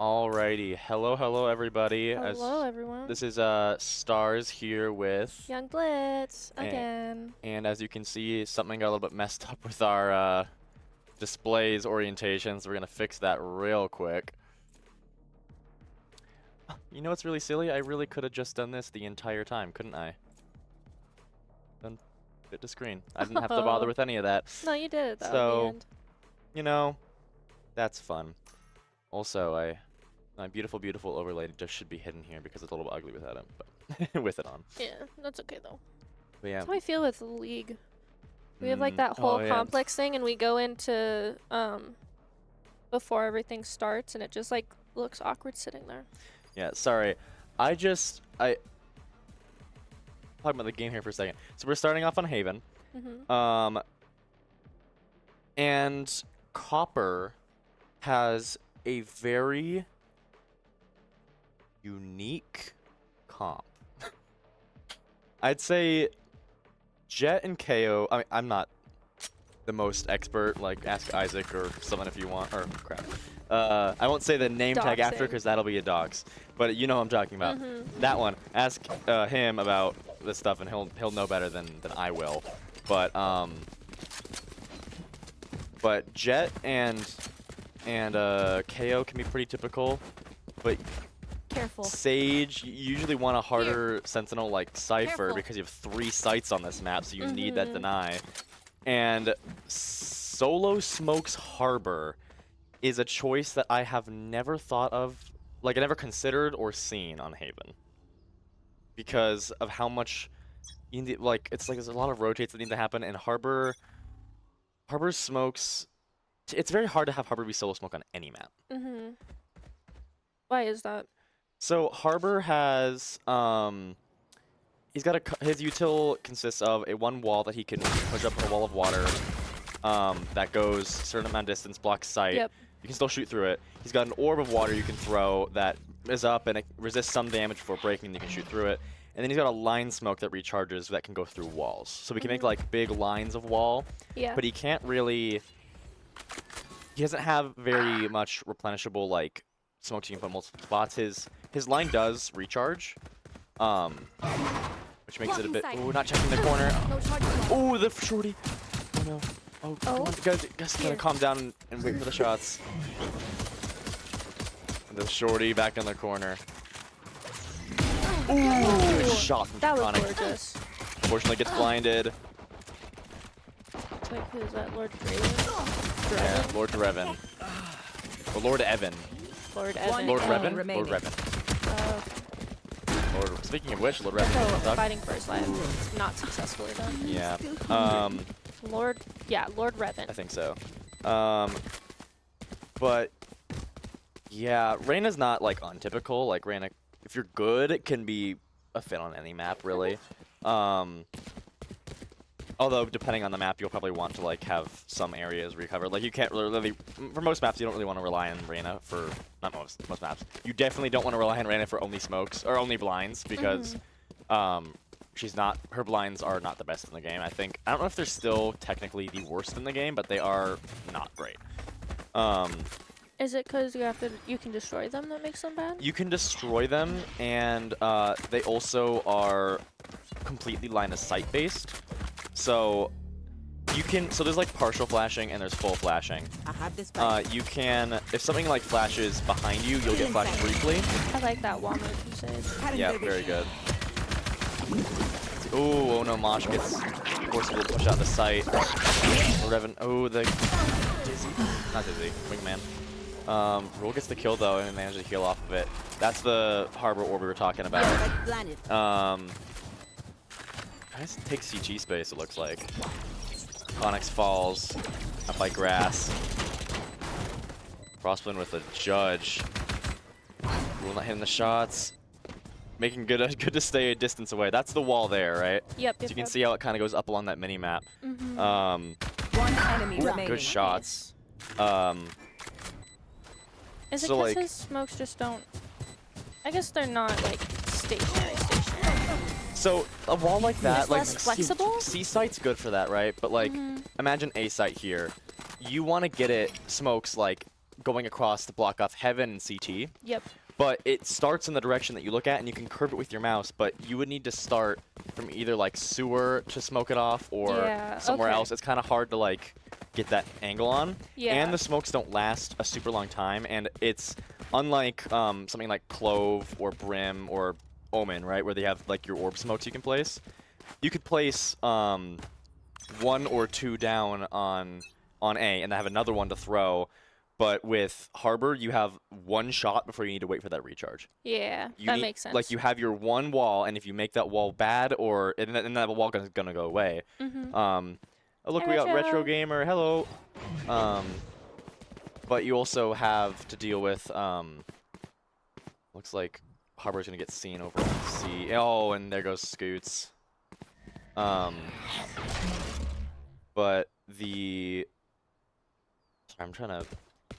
Alrighty, hello everybody. Hello, everyone. This is Stars here with, Young Blitz and, again. and as you can see, something got a little bit messed up with our displays orientations. We're gonna fix that real quick. You know what's really silly? I really could have just done this the entire time, couldn't I? Done fit to screen. I didn't have to bother with any of that. No, you did it though. So, in the end. you know, that's fun. Also, my beautiful, beautiful overlay just should be hidden here because it's a little ugly without him, but with it on. Yeah, that's okay though. But yeah. That's how I feel with the league. We have like that Oh, whole yeah. complex thing, and we go into before everything starts, and it just like looks awkward sitting there. Yeah, sorry. Talking about the game here for a second. So we're starting off on Haven. Mm-hmm. And Copper has a very unique comp. I'd say Jet and KO, I mean, I'm not the most expert, like ask Isaac or someone if you want, or crap. I won't say the name tag after because that'll be a dogs, but you know what I'm talking about. Mm-hmm. That one. Ask him about this stuff and he'll know better than I will. But Jet and KO can be pretty typical, but Careful. Sage, you usually want a harder Sentinel like Cypher because you have 3 sights on this map, so you need that deny. And Solo Smokes Harbor is a choice that I have never thought of, like I never considered or seen on Haven, because of how much you need. Like it's like there's a lot of rotates that need to happen, and Harbor smokes. It's very hard to have Harbor be solo smoke on any map. Mm-hmm. Why is that? So Harbor has he's got his util consists of one wall that he can push up a wall of water that goes a certain amount of distance, blocks sight. Yep. You can still shoot through it. He's got an orb of water you can throw that is up and it resists some damage before breaking, and you can shoot through it. And then he's got a line smoke that recharges that can go through walls. So we can make like big lines of wall. Yeah. But he can't really. He doesn't have very much replenishable like smokes you can put in multiple spots. His line does recharge, which makes it a bit. Ooh, not checking the corner. Ooh, the shorty. Oh no. Oh, come on. Guys, gotta calm down and wait for the shots. And the shorty back in the corner. Ooh, good shot from That was Chronic. gorgeous. Unfortunately, gets blinded. Like, who's that? Lord Draven? Yeah, Lord Revan. Or Lord Evan. Lord Evan. Lord Oh. Revan? Lord Revan. Speaking of which, Lord Revan. So, fighting for his life. It's not successfully done. Yeah. Lord Revan. I think so. But yeah, Reyna's not like untypical. Like Reyna, if you're good, it can be a fit on any map, really. Although depending on the map, you'll probably want to like have some areas recovered. Like you can't really, for most maps, you don't really want to rely on Reyna for not most maps. You definitely don't want to rely on Reyna for only smokes or only blinds because her blinds are not the best in the game. I don't know if they're still technically the worst in the game, but they are not great. Is it because you can destroy them that makes them bad? You can destroy them, and they also are completely line of sight based. So there's like partial flashing and there's full flashing. You can, if something like flashes behind you, you'll get flashed briefly. I like that wall move you said. Yeah, very good. Ooh, oh no, Mosh gets forcibly pushed out of the sight. Revan, oh, the Dizzy, not Dizzy, Wingman. Rule gets the kill though and manages to heal off of it. That's the Harbor orb we were talking about. Guys take CG space, it looks like. Onyx falls up by grass. Crosswind with a judge. Rule not hitting the shots. Making good to stay a distance away. That's the wall there, right? Yep. So you can see how it kind of goes up along that mini map. One enemy remaining. Good shots. Is it so, because like, his smokes just don't? I guess they're not like stationary. So a wall like that, It's like less flexible? C site's good for that, right? But like, imagine A site here. You want to get it smokes like going across to block off Heaven and CT. Yep. But it starts in the direction that you look at, and you can curve it with your mouse, but you would need to start from either like sewer to smoke it off or Yeah, somewhere okay. else. It's kind of hard to like get that angle on. Yeah. And the smokes don't last a super long time, and it's unlike something like Clove or Brim or Omen, right, where they have like your orb smokes you can place. You could place 1 or 2 down on A, and then have another one to throw. But with Harbor, you have 1 shot before you need to wait for that recharge. Yeah, You that need, makes sense. Like, you have your 1 wall, and if you make that wall bad, or and that wall is gonna go away. Mm-hmm. Oh, look, Hey, we got Retro. Retro Gamer. Hello. But you also have to deal with. Looks like Harbor's gonna get seen over on C. Oh, and there goes Scoots. But the. Sorry, I'm trying to.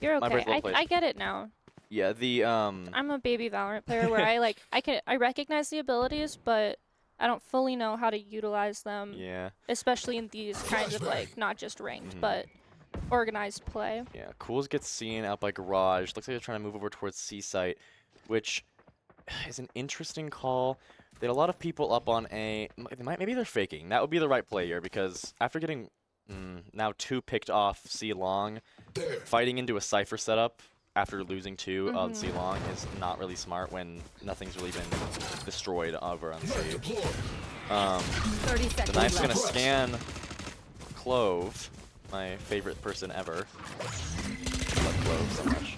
You're My okay. brain's well placed. I get it now. Yeah, the I'm a baby Valorant player where I recognize the abilities, but I don't fully know how to utilize them. Yeah. Especially in these kinds of like not just ranked, Mhm. but organized play. Yeah, Cools gets seen out by Garage. Looks like they're trying to move over towards C site, which is an interesting call. They had a lot of people up on A. Maybe they're faking. That would be the right play here, because after getting now 2 picked off C long, fighting into a Cypher setup after losing 2 on C long is not really smart when nothing's really been destroyed over on C. 30 seconds The knife's gonna left. scan Clove, my favorite person ever. I love Clove so much.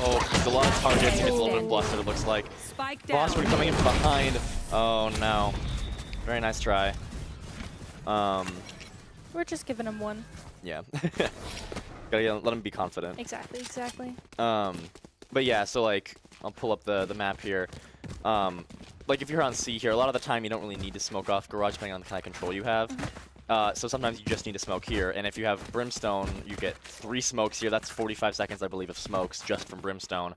Oh, there's a lot of targets. He gets a little bit blustered, it looks like. Spike down. Bosswood coming in from behind. Oh no. Very nice try. We're just giving him 1. Yeah. Gotta let him be confident. Exactly. But yeah, so like, I'll pull up the map here. Like if you're on C here, a lot of the time you don't really need to smoke off Garage depending on the kind of control you have. So sometimes you just need to smoke here, and if you have Brimstone, you get 3 smokes here. That's 45 seconds, I believe, of smokes just from Brimstone.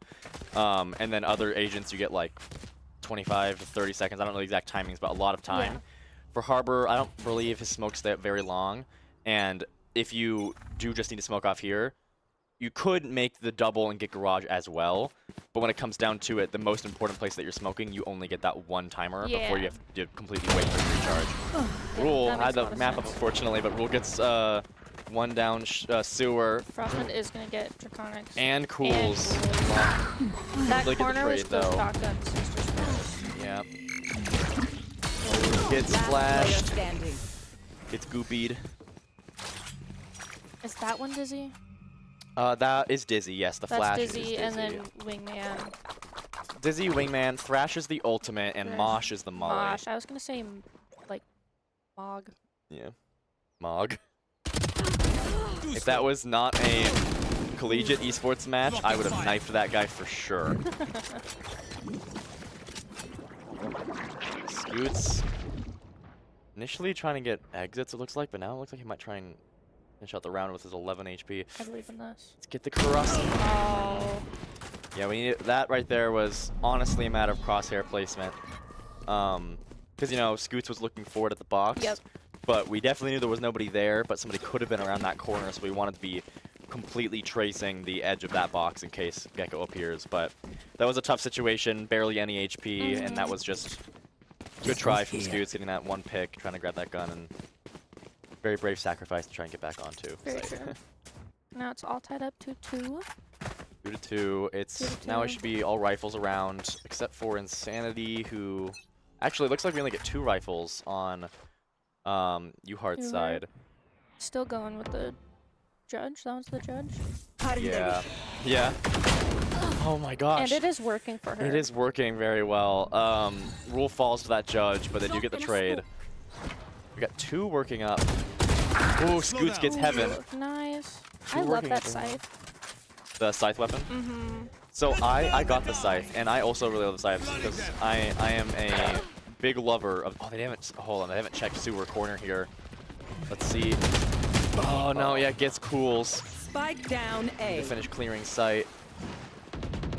And then other agents, you get like 25 to 30 seconds. I don't know the exact timings, but a lot of time. Yeah. For Harbor, I don't believe his smokes stay up very long, and if you do just need to smoke off here, you could make the double and get Garage as well, but when it comes down to it, the most important place that you're smoking, you only get that 1 timer before you have to completely wait for the recharge. Rule that had makes a the lot of map up, sense. unfortunately, but Rule gets 1 down sewer Frostman is gonna get Draconics. and Cools. That Look at the corner was trade, the though. shotgun sisters. Yeah. Gets Last player flashed, standing. gets goopied. Is that one Dizzy? That is Dizzy, yes, the That's flash Dizzy, is Dizzy. and then Wingman. Dizzy, Wingman, Thrash is the ultimate, and Thrash. Mosh is the molly. Mosh. I was gonna say like Mog. Yeah. Mog. If that was not a collegiate esports match, I would have knifed that guy for sure. Scoots. Initially trying to get exits, it looks like, but now it looks like he might try and finish out the round with his 11 HP. I believe in this. Let's get the Karasi. Oh. Yeah, we need that right there was honestly a matter of crosshair placement. Because, you know, Scoots was looking forward at the box. Yep. But we definitely knew there was nobody there, but somebody could have been around that corner, so we wanted to be completely tracing the edge of that box in case Gecko appears. But that was a tough situation, barely any HP, and that was just a good try from Scoots, getting that 1 pick, trying to grab that gun, and very brave sacrifice to try and get back onto. Very true. Now it's all tied up to 2. 2 to 2. It's 2 to now it 2. should be all rifles around, except for Insanity, who actually looks like we only get 2 rifles on Uhart's side. Still going with the judge. That was the judge. Yeah. Yeah. Oh my gosh. And it is working for her. It is working very well. Rule falls to that judge, but they do get the trade. We got 2 working up. Ooh, Scoots gets Heaven. Nice. Two I love working that at the moment. scythe. The scythe weapon? Mm-hmm. So I got the scythe, and I also really love the scythe because I am a big lover of. Oh, they haven't. Hold on, they haven't checked sewer corner here. Let's see. Oh no, yeah, gets Cools. Spike down A. They finish clearing site.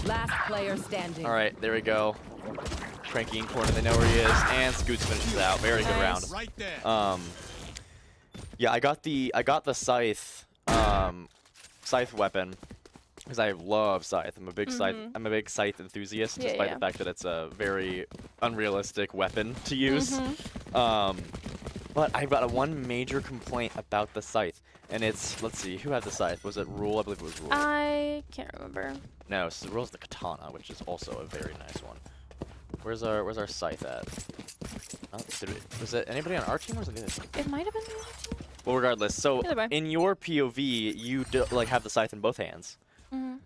Last player standing. All right, there we go. Cranky in corner, they know where he is, and Scoots finishes out. Very good round. Right there. Yeah, I got the scythe Scythe weapon because I love Scythe. I'm a big Scythe. I'm a big Scythe enthusiast, Yeah, despite yeah. the fact that it's a very unrealistic weapon to use. But I've got one major complaint about the Scythe, and it's, let's see, who had the Scythe? Was it Rule? I believe it was Rule. I can't remember. No, so Rule's the Katana, which is also a very nice one. Where's our Scythe at? Oh, was it anybody on our team or was it the other team? It might have been the other team. Well, regardless, so Either way. in your POV, you like have the Scythe in both hands.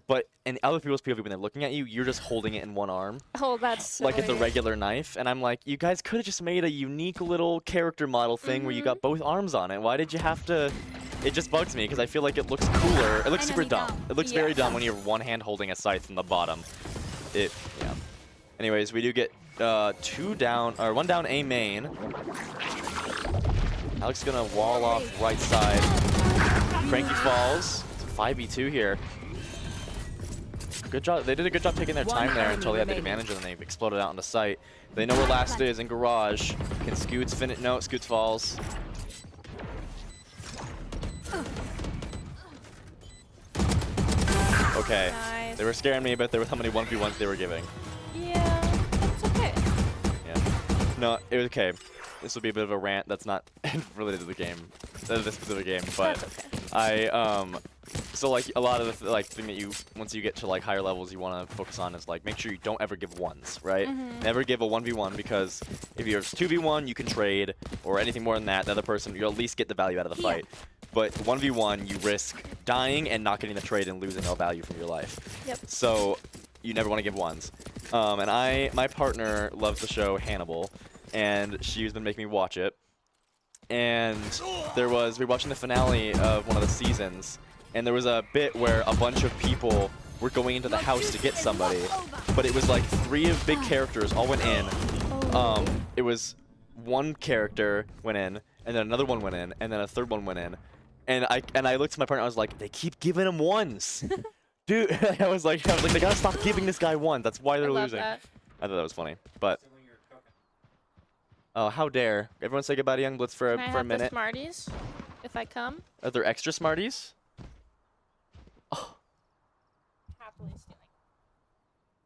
But in other people's POV, when they're looking at you, you're just holding it in one arm. Oh, that's so Like it's a weird. regular knife. And I'm like, you guys could have just made a unique little character model thing where you got both arms on it. Why did you have to... It just bugs me because I feel like it looks cooler. It looks super dumb. It looks very dumb when you have one hand holding a Scythe from the bottom. Yeah. Anyways, we do get 1 down A main. Alex gonna wall off right side. Cranky falls. It's a 5v2 here. Good job. They did a good job taking their time there until they had the advantage, and then they exploded out on the site. They know where last is in garage. Can Scoots finish? No, Scoots falls. Okay. Nice. They were scaring me, but there was how many 1v1s they were giving. Yeah, that's okay. Yeah. No, it was okay. This will be a bit of a rant that's not related to the game, this specific game, but That's okay. so like a lot of the thing that you, once you get to like higher levels, you want to focus on is like make sure you don't ever give ones, right? Never give a 1v1 because if you're 2v1, you can trade, or anything more than that, the other person, you'll at least get the value out of the fight. But 1v1, you risk dying and not getting the trade and losing all value from your life. Yep. So you never want to give ones. And my partner loves the show Hannibal, and she's been making me watch it. And we were watching the finale of one of the seasons, and there was a bit where a bunch of people were going into the house to get somebody, but it was like 3 of big characters all went in. It was one character went in, and then another one went in, and then a third one went in. And I looked at my partner, I was like, they keep giving him ones. Dude, I was like, they gotta stop giving this guy ones. That's why they're losing. That. I thought that was funny, but. Oh, how dare. Everyone say goodbye to Young Blitz for Can I a have minute. the Smarties if I come? Are there extra Smarties? Happily stealing.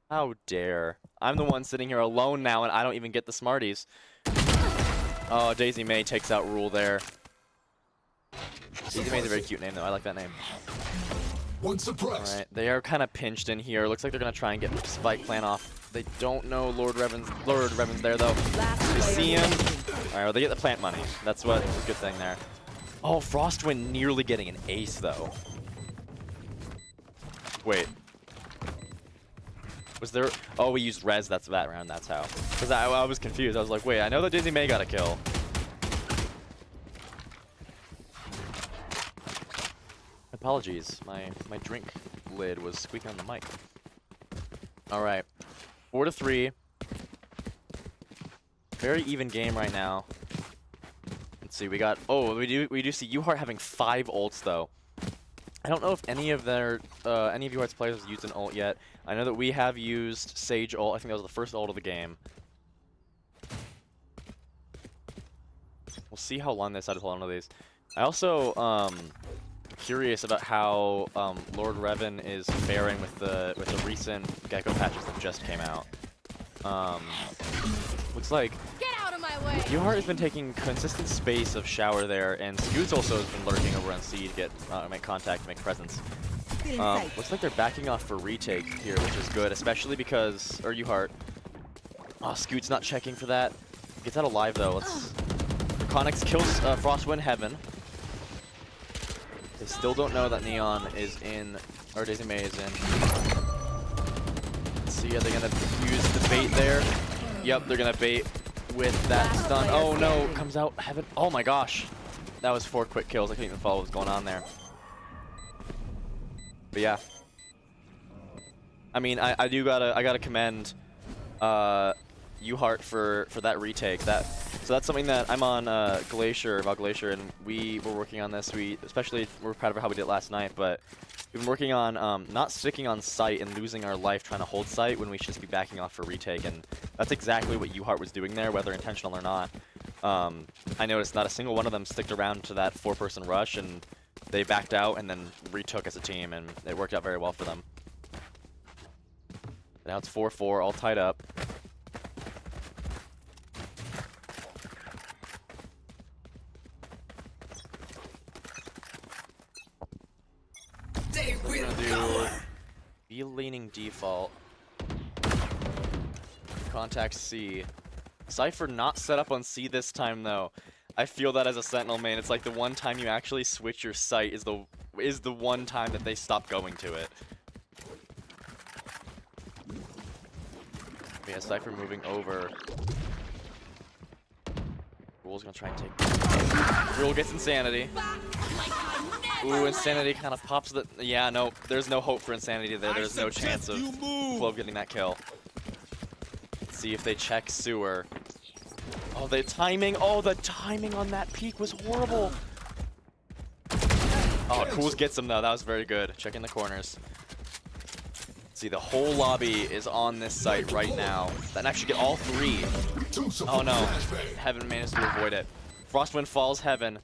How dare. I'm the one sitting here alone now, and I don't even get the Smarties. Oh, Daisy May takes out Rule there. Daisy May's a very cute name, though. I like that name. Alright, they are kind of pinched in here. Looks like they're going to try and get Spike Plan off. They don't know Lord Revan's there, though. They see him. Alright, well, they get the plant money. That's a good thing there. Oh, Frostwind nearly getting an ace, though. Wait. Was there... Oh, we used Res that round, that's how. Because I was confused. I was like, wait, I know that Daisy May got a kill. Apologies, my drink lid was squeaking on the mic. Alright. 4-3. Very even game right now. Let's see, we got... Oh, we do see Uhart having 5 ults, though. I don't know if any of Uhart's players have used an ult yet. I know that we have used Sage ult. I think that was the first ult of the game. We'll see how long they decide to hold on to these. I also curious about how Lord Revan is faring with the recent Gecko patches that just came out. Looks like Uhart has been taking consistent space of Shower there, and Scoots also has been lurking over on C to get make contact, make presence. Looks like they're backing off for retake here, which is good, especially because Uhart. Oh, Scoots not checking for that. Gets out alive though. Connix kills Frostwind Heaven. They still don't know that Neon is in, or Daisy May is in. Let's see, are they gonna use the bait there? Yep, they're gonna bait with that stun. Oh no, comes out Heaven. Oh my gosh. That was 4 quick kills. I couldn't even follow what was going on there. But yeah. I mean, I gotta commend Uhart for that retake. So that's something that I'm on VAL Glacier, and we were working on this. We're proud of how we did it last night, but we've been working on not sticking on site and losing our life trying to hold site when we should just be backing off for retake, and that's exactly what Uhart was doing there, whether intentional or not. I noticed not a single one of them sticked around to that 4-person rush, and they backed out and then retook as a team, and it worked out very well for them. Now it's 4-4, all tied up. We're gonna do B leaning default. Contact C. Cypher not set up on C this time though. I feel that as a Sentinel main, it's like the one time you actually switch your sight is the one time that they stop going to it. Yeah, Cypher moving over. Rule's gonna try and take. Rule gets Insanity. Ooh, Insanity kind of pops the. Yeah, no, there's no hope for Insanity there. There's no chance of Clove getting that kill. Let's see if they check Sewer. Oh, the timing. Oh, the timing on that peek was horrible. Oh, Cools gets him though. That was very good. Checking the corners. See, the whole lobby is on this site right now. That actually get all three. Oh no, Heaven managed to avoid it. Frostwind falls Heaven.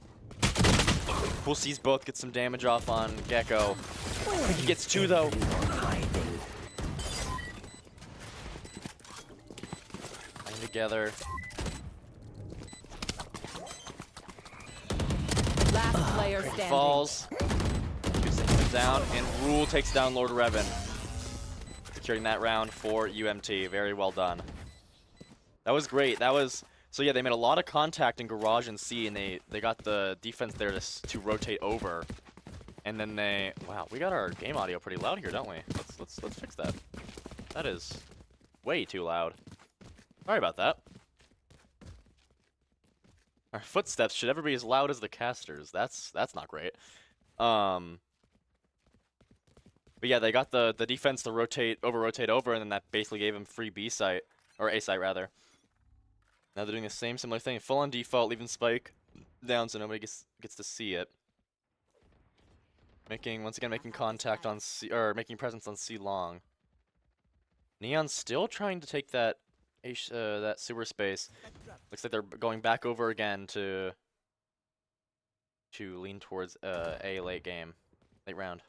Cool sees both, gets some damage off on Gecko. He gets two though. Playing together. Last player standing. Falls. Takes down, and Rule takes down Lord Revan. Securing that round for UMT. Very well done. That was great. That was so yeah. They made a lot of contact in Garage and C, and they got the defense there to rotate over, and then they wow. We got our game audio pretty loud here, don't we? Let's fix that. That is way too loud. Sorry about that. Our footsteps should ever be as loud as the casters. That's not great. But yeah, they got the defense to rotate over, and then that basically gave him free B site, or A site rather. Now they're doing the similar thing, full on default, leaving Spike down so nobody gets to see it. Once again making contact on C, or making presence on C long. Neon's still trying to take that that sewer space. Looks like they're going back over again to lean towards A late round.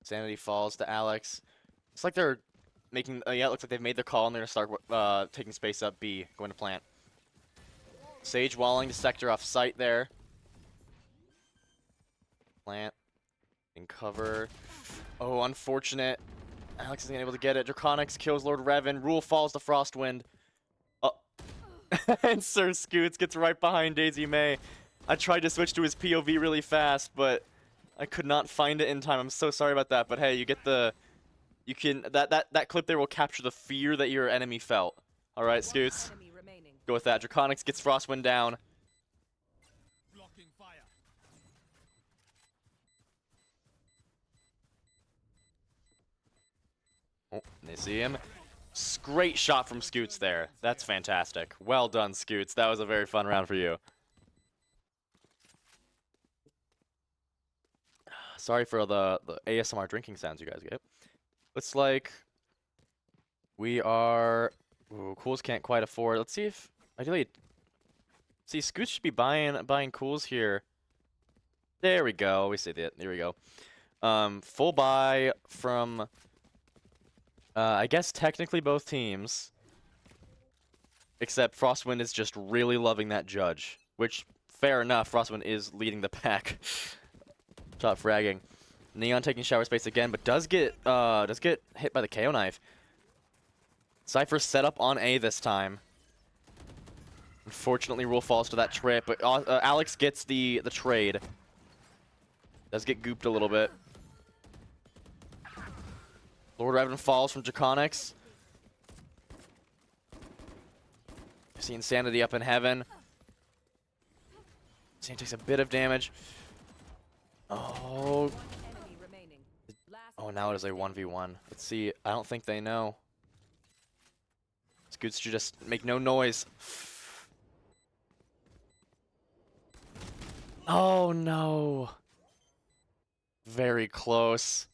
Sanity falls to Alex. It's like they're making. Yeah, it looks like they've made the call and they're gonna start taking space up B, going to plant. Sage walling the sector off site there. Plant. In cover. Oh, unfortunate. Alex isn't able to get it. Draconics kills Lord Revan. Rule falls to Frostwind. Oh. And Sir Scoots gets right behind Daisy May. I tried to switch to his POV really fast, but I could not find it in time. I'm so sorry about that, but hey, you get that clip there will capture the fear that your enemy felt. All right, Scoots. Go with that. Draconics gets Frostwind down. Oh, they see him. Great shot from Scoots there. That's fantastic. Well done, Scoots. That was a very fun round for you. Sorry for the ASMR drinking sounds you guys get. Looks like we are. Ooh, Cools can't quite afford. Let's see if ideally. See, Scoots should be buying Cools here. There we go. We see that. There we go. Full buy from. I guess technically both teams. Except Frostwind is just really loving that judge, which fair enough. Frostwind is leading the pack. Shot fragging. Neon taking shower space again, but does get hit by the KO knife. Cypher set up on A this time. Unfortunately, Rule falls to that trip, but Alex gets the trade. Does get gooped a little bit. Lord Revan falls from Draconics. See Insanity up in Heaven. Insanity takes a bit of damage. Oh. Oh, now it is a 1v1. Let's see. I don't think they know. Scoots should just make no noise. Oh no. Very close.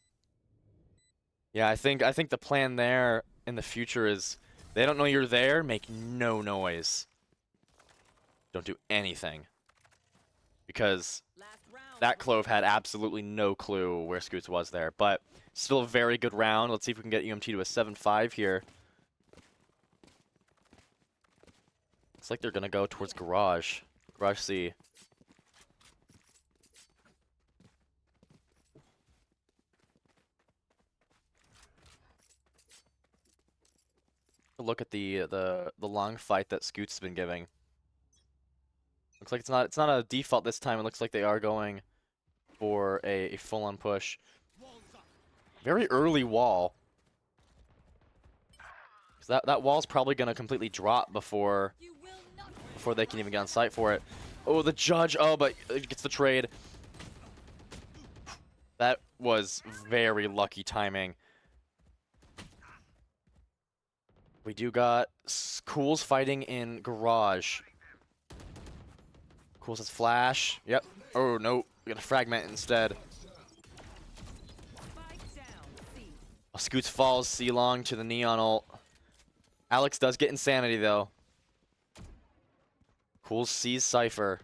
Yeah, I think the plan there in the future is they don't know you're there, make no noise. don't do anything. Because Last round. that Clove had absolutely no clue where Scoots was there. But still a very good round. Let's see if we can get UMT to a 7-5 here. Looks like they're going to go towards Garage. Garage C. Look at the long fight that Scoots has been giving. Looks like it's not a default this time. It looks like they are going for a full-on push. Very early wall. 'Cause that wall's probably gonna completely drop before they can even get on site for it. Oh, the judge. Oh, but it gets the trade. That was very lucky timing. We do got Cools fighting in Garage. Cools has flash. Yep. Oh, no. We got a fragment instead. Spike down. C. Scoots falls C-Long to the Neon ult. Alex does get Insanity, though. Cools sees Cypher.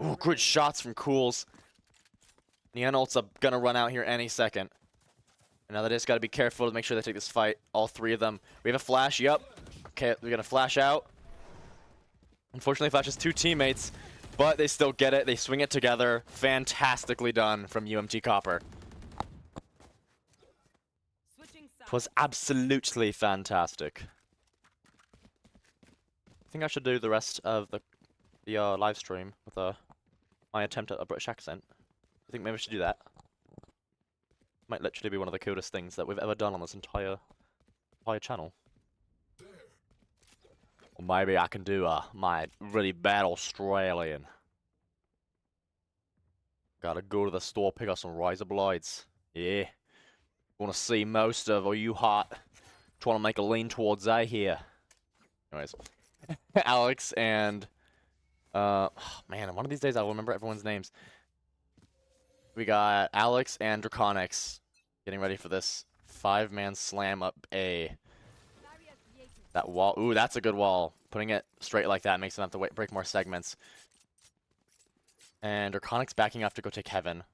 Oh, good shots from Cools. Neon ult's gonna run out here any second. And now they just gotta be careful to make sure they take this fight. All three of them. We have a flash. Yep. Okay, we're gonna flash out. Unfortunately, flashes two teammates, but they still get it. They swing it together. Fantastically done from UMT Copper. Switching sides. It was absolutely fantastic. I think I should do the rest of the live stream with my attempt at a British accent. I think maybe I should do that. Might literally be one of the coolest things that we've ever done on this entire channel. Or maybe I can do my really bad Australian. Gotta go to the store, pick up some razor blades. Yeah. Wanna see most of Uhart trying to make a lean towards A here. Anyways. Alex and oh, man, one of these days I'll remember everyone's names. We got Alex and Draconics getting ready for this 5-man slam up A. That wall, ooh, that's a good wall. Putting it straight like that makes them have to break more segments. And Draconics backing off to go take Heaven.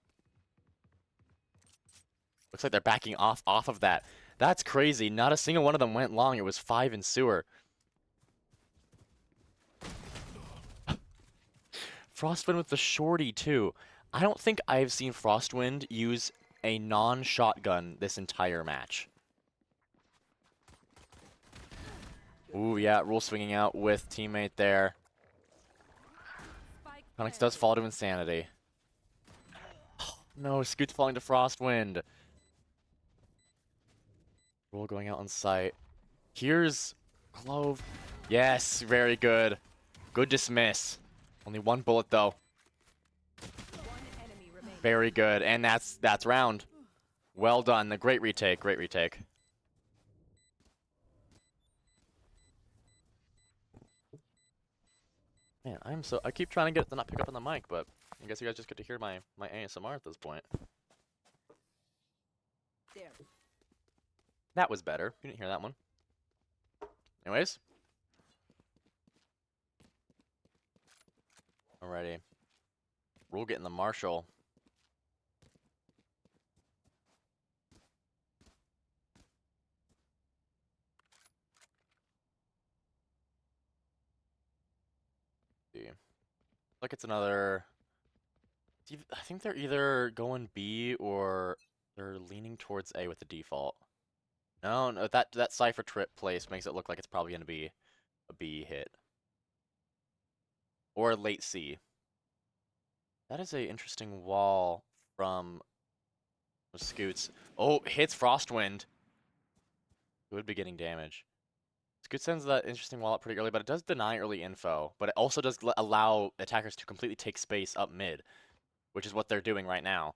Looks like they're backing off of that. That's crazy. Not a single one of them went long. It was 5 in sewer. Frostwind with the shorty, too. I don't think I've seen Frostwind use a non-shotgun this entire match. Ooh, yeah, Rule swinging out with teammate there. Spike Onyx does fall to Insanity. Oh, no, Scoot's falling to Frostwind. Rule going out on site. Here's Clove. Yes, very good. Good dismiss. Only one bullet, though. One enemy remaining. Very good, and that's round. Well done. The great retake. Great retake. Man, I keep trying to get it to not pick up on the mic, but I guess you guys just get to hear my ASMR at this point. There. That was better. You didn't hear that one. Anyways. Alrighty. Rule getting the Marshall. See. Like it's another. I think they're either going B or they're leaning towards A with the default. No, that Cypher trip place makes it look like it's probably going to be a B hit. Or a late C. That is a interesting wall from Scoots. Oh, hits Frostwind. It would be getting damage. Scoot sends that interesting wall up pretty early, but it does deny early info. But it also does allow attackers to completely take space up mid, which is what they're doing right now.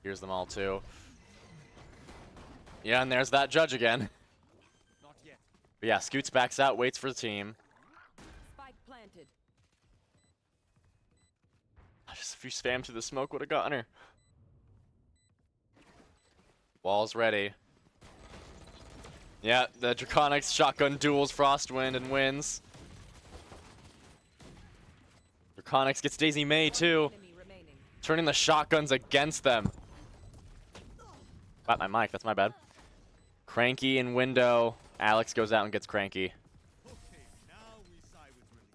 Here's them all too. Yeah, and there's that judge again. Not yet. But yeah, Scoots backs out, waits for the team. Spike planted. Just if you spam through the smoke, would have gotten her. Wall's ready. Yeah, the Draconics shotgun duels Frostwind and wins. Draconics gets Daisy May too, Enemy remaining. turning the shotguns against them. Got my mic, that's my bad. Cranky in window. Alex goes out and gets Cranky. Okay, now we sigh with relief.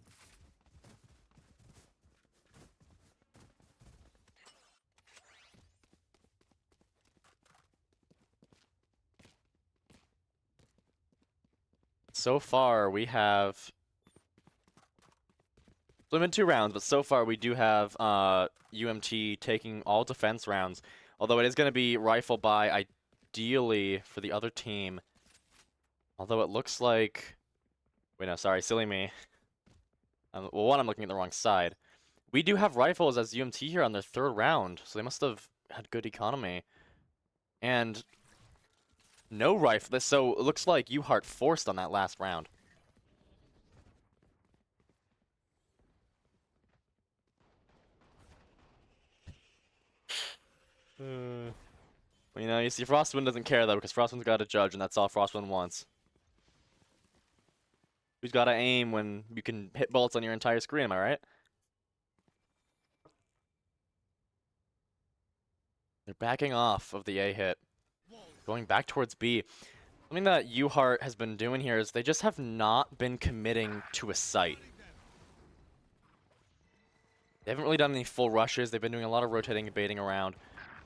So far, we have... It's only been 2 rounds, but so far we do have UMT taking all defense rounds. Although it is going to be rifle by, ideally, for the other team. Although it looks like... Wait, no, sorry, silly me. Well, one, I'm looking at the wrong side. We do have rifles as UMT here on their 3rd round, so they must have had good economy. And no rifle, so it looks like Uhart forced on that last round. Well, you know, you see Frostwind doesn't care though, because Frostwind's got to judge, and that's all Frostwind wants. Who's got to aim when you can hit bullets on your entire screen, am I right? They're backing off of the A hit. Going back towards B. Something that Uhart has been doing here is they just have not been committing to a site. They haven't really done any full rushes. They've been doing a lot of rotating and baiting around.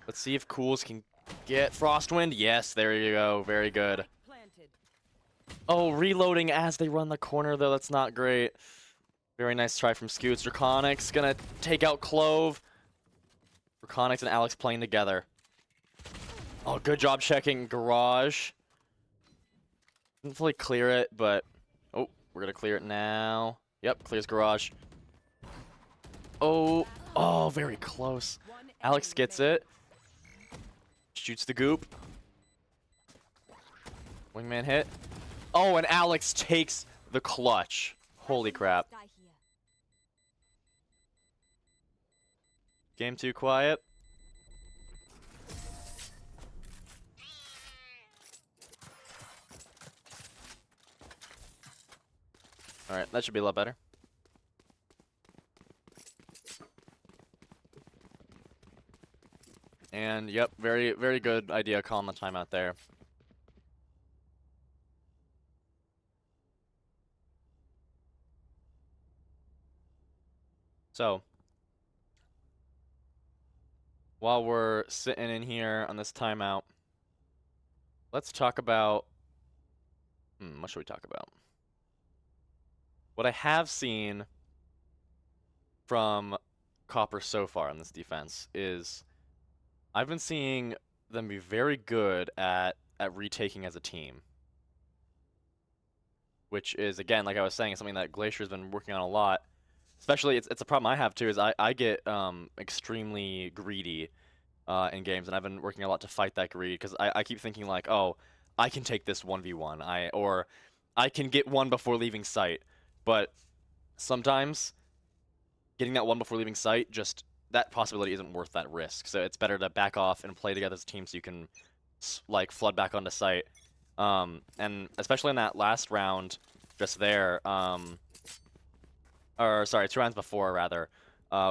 Let's see if Cools can get Frostwind. Yes, there you go. Very good. Planted. Oh, reloading as they run the corner, though. That's not great. Very nice try from Scoots. Draconics gonna take out Clove. Draconics and Alex playing together. Oh, good job checking Garage. Didn't fully clear it, but... Oh, we're gonna clear it now. Yep, clears Garage. Oh, very close. One Alex enemy gets remaining. it. Shoots the goop. Wingman hit. Oh, and Alex takes the clutch. Holy crap. Game 2 quiet. Alright, that should be a lot better. And yep, very, very good idea calling the timeout there. So, while we're sitting in here on this timeout, let's talk about... what should we talk about? What I have seen from Copper so far on this defense is I've been seeing them be very good at retaking as a team. Which is, again, like I was saying, something that Glacier's been working on a lot. Especially, it's a problem I have too, is I get extremely greedy in games, and I've been working a lot to fight that greed, because I keep thinking like, oh, I can take this 1v1, or I can get one before leaving site. But sometimes getting that one before leaving site, just that possibility isn't worth that risk. So it's better to back off and play together as a team so you can like flood back onto site. And especially in that last round, just there, or sorry, 2 rounds before rather,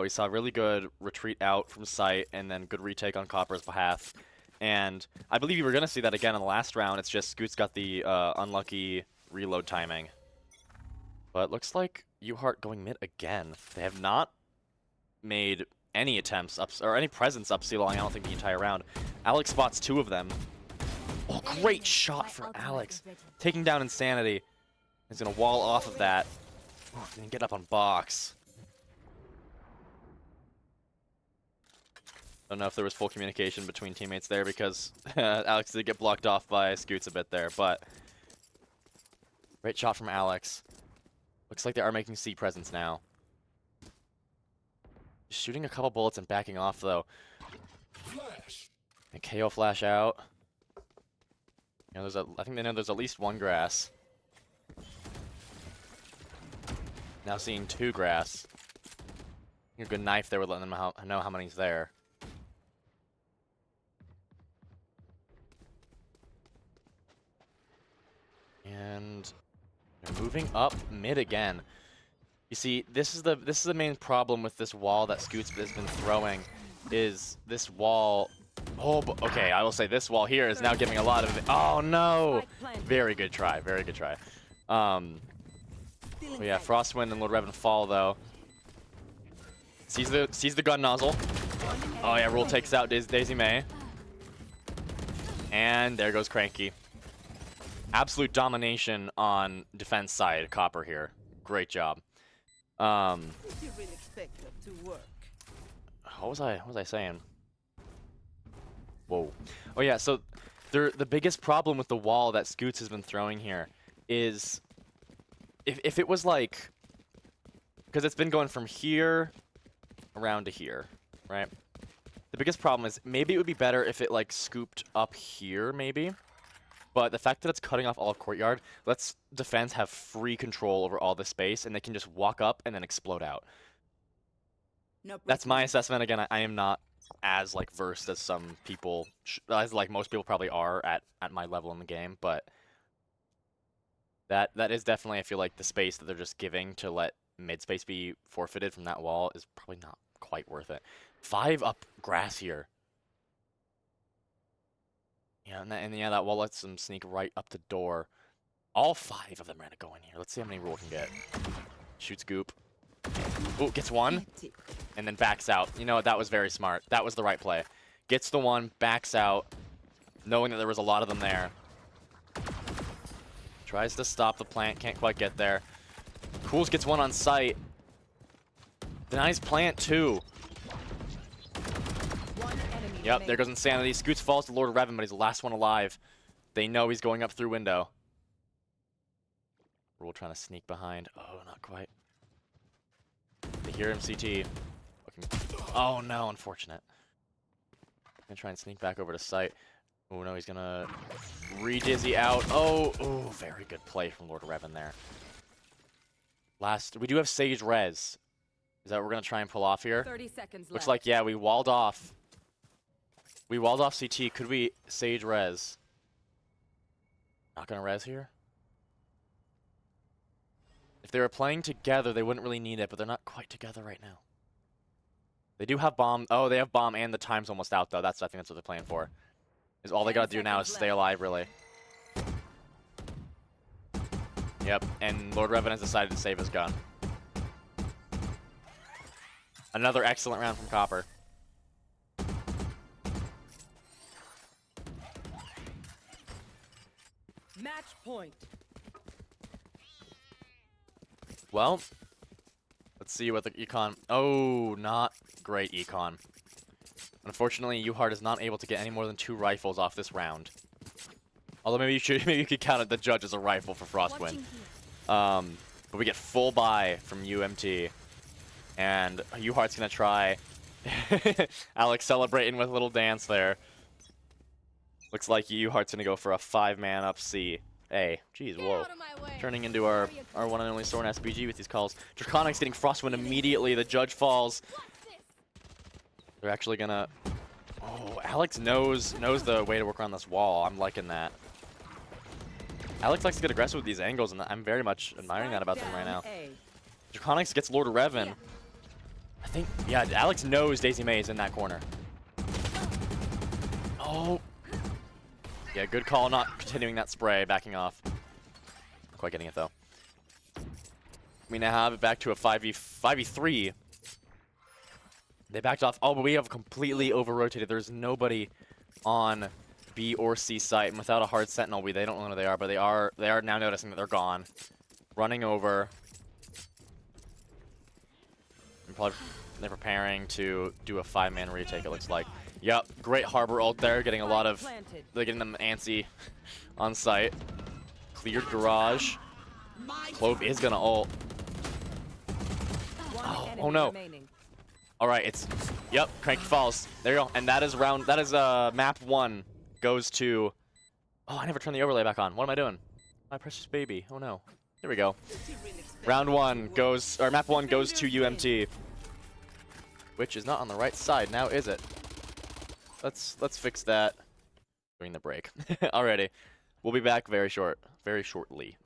we saw really good retreat out from site and then good retake on Copper's behalf. And I believe you were going to see that again in the last round. It's just Scoots got the unlucky reload timing. But looks like Uhart going mid again. They have not made any attempts up, or any presence up C long, I don't think, the entire round. Alex spots 2 of them. Oh, great shot from Alex. Taking down Insanity. He's going to wall off of that. Oof, and get up on box. Don't know if there was full communication between teammates there, because Alex did get blocked off by Scoots a bit there, but great shot from Alex. Looks like they are making C presence now. Just shooting a couple bullets and backing off, though. Flash. And KO flash out. You know, I think they know there's at least 1 grass. Now seeing 2 grass. A good knife there would let them know how many's there. And they're moving up mid again. You see, this is the main problem with this wall that Scoots has been throwing, is this wall. Oh, okay, I will say this wall here is now giving a lot of. Oh no! Very good try. Very good try. But yeah, Frostwind and Lord Revan fall though. Sees the gun nozzle. Oh yeah, Rule takes out Daisy May. And there goes Cranky. Absolute domination on defense side, Copper here. Great job. What was I saying? Whoa. Oh yeah, so the biggest problem with the wall that Scoots has been throwing here is if it was like, because it's been going from here around to here, right? The biggest problem is maybe it would be better if it like scooped up here maybe. But the fact that it's cutting off all of courtyard lets defense have free control over all the space, and they can just walk up and then explode out. That's my assessment. Again, I am not as like versed as some people, as like most people probably are at my level in the game, but that is definitely, I feel like, the space that they're just giving to let mid space be forfeited from that wall is probably not quite worth it. 5 up grass here. Yeah, and yeah, that wall lets them sneak right up the door. All 5 of them are gonna go in here. Let's see how many Rule can get. Shoots Goop. Oh, gets one, and then backs out. You know what? That was very smart. That was the right play. Gets the one, backs out, knowing that there was a lot of them there. Tries to stop the plant, can't quite get there. Cools gets one on sight. Denies plant too. Yep, there goes Insanity. Scoots falls to Lord of Revan, but he's the last one alive. They know he's going up through window. Rule trying to sneak behind. Oh, not quite. They hear him CT. Oh no, unfortunate. Gonna try and sneak back over to site. Oh no, he's gonna re-dizzy out. Oh, very good play from Lord of Revan there. Last, we do have Sage Res. Is that what we're gonna try and pull off here? 30 seconds Looks left. like, yeah, we walled off. We walled off CT. Could we Sage Res? Not gonna res here? If they were playing together, they wouldn't really need it, but they're not quite together right now. They do have bomb. Oh, they have bomb, and the time's almost out, though. I think that's what they're playing for. Is all they gotta do now is stay alive, really. Yep, and Lord Revan has decided to save his gun. Another excellent round from Copper. Match point. Well, let's see what the econ. Oh, not great econ. Unfortunately, Uhart is not able to get any more than 2 rifles off this round. Although maybe you could count the judge as a rifle for Frostwind. But we get full buy from UMT, and Uhart's gonna try. Alex celebrating with a little dance there. Looks like Uhart's gonna go for a 5-man up C. Hey, jeez, whoa. Turning into our one and only Soren SBG with these calls. Draconic's getting Frostwind immediately. The judge falls. They're actually gonna. Oh, Alex knows the way to work around this wall. I'm liking that. Alex likes to get aggressive with these angles, and I'm very much admiring that about them right now. Draconics gets Lord of Revan. I think, yeah, Alex knows Daisy May is in that corner. Oh. Yeah, good call not continuing that spray, backing off. Not quite getting it, though. We now have it back to a 5v3. They backed off. Oh, but we have completely over-rotated. There's nobody on B or C site, and without a hard sentinel, they don't know where they are, but they are now noticing that they're gone. Running over. And probably they're preparing to do a 5-man retake, it looks like. Yep, great harbor ult there, getting a lot of, they're getting them antsy on site. Cleared garage. Clove is gonna ult. Oh no. All right, it's, yep, Cranky falls. There you go, and that is map 1 goes to, oh, I never turned the overlay back on. What am I doing? My precious baby, oh no. Here we go. Round 1 goes, or map 1 goes to UMT. Which is not on the right side, now is it? Let's fix that during the break. Alrighty. We'll be back very shortly.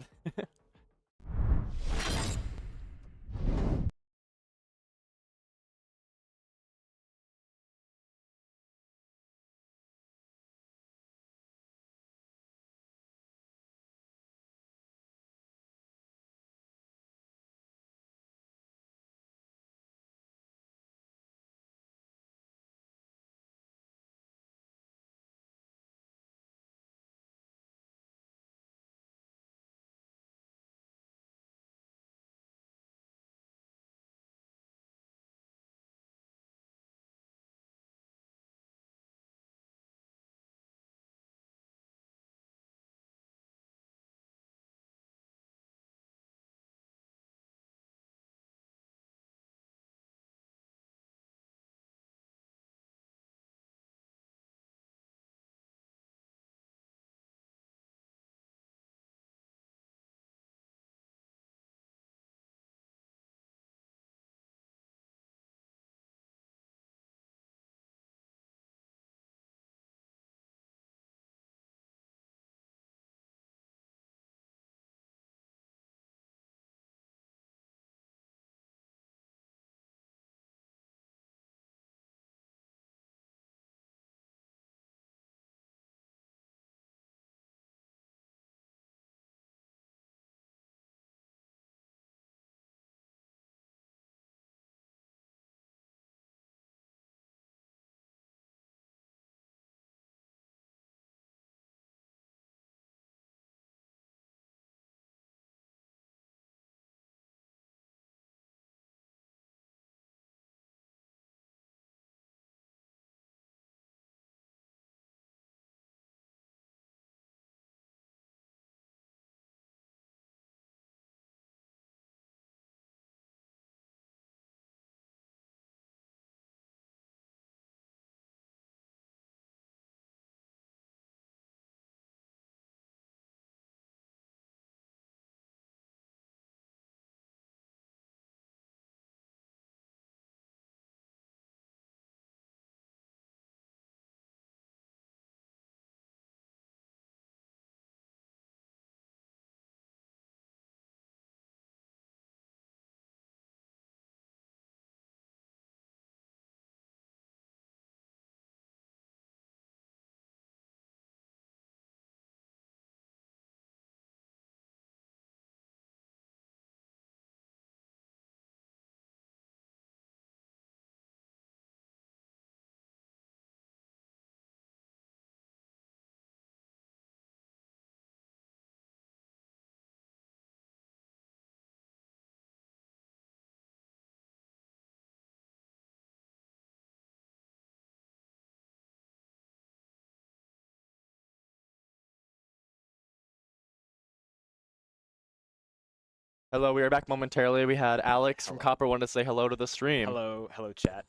Hello, we are back momentarily. We had Alex from Hello. Copper wanted to say hello to the stream. Hello, chat.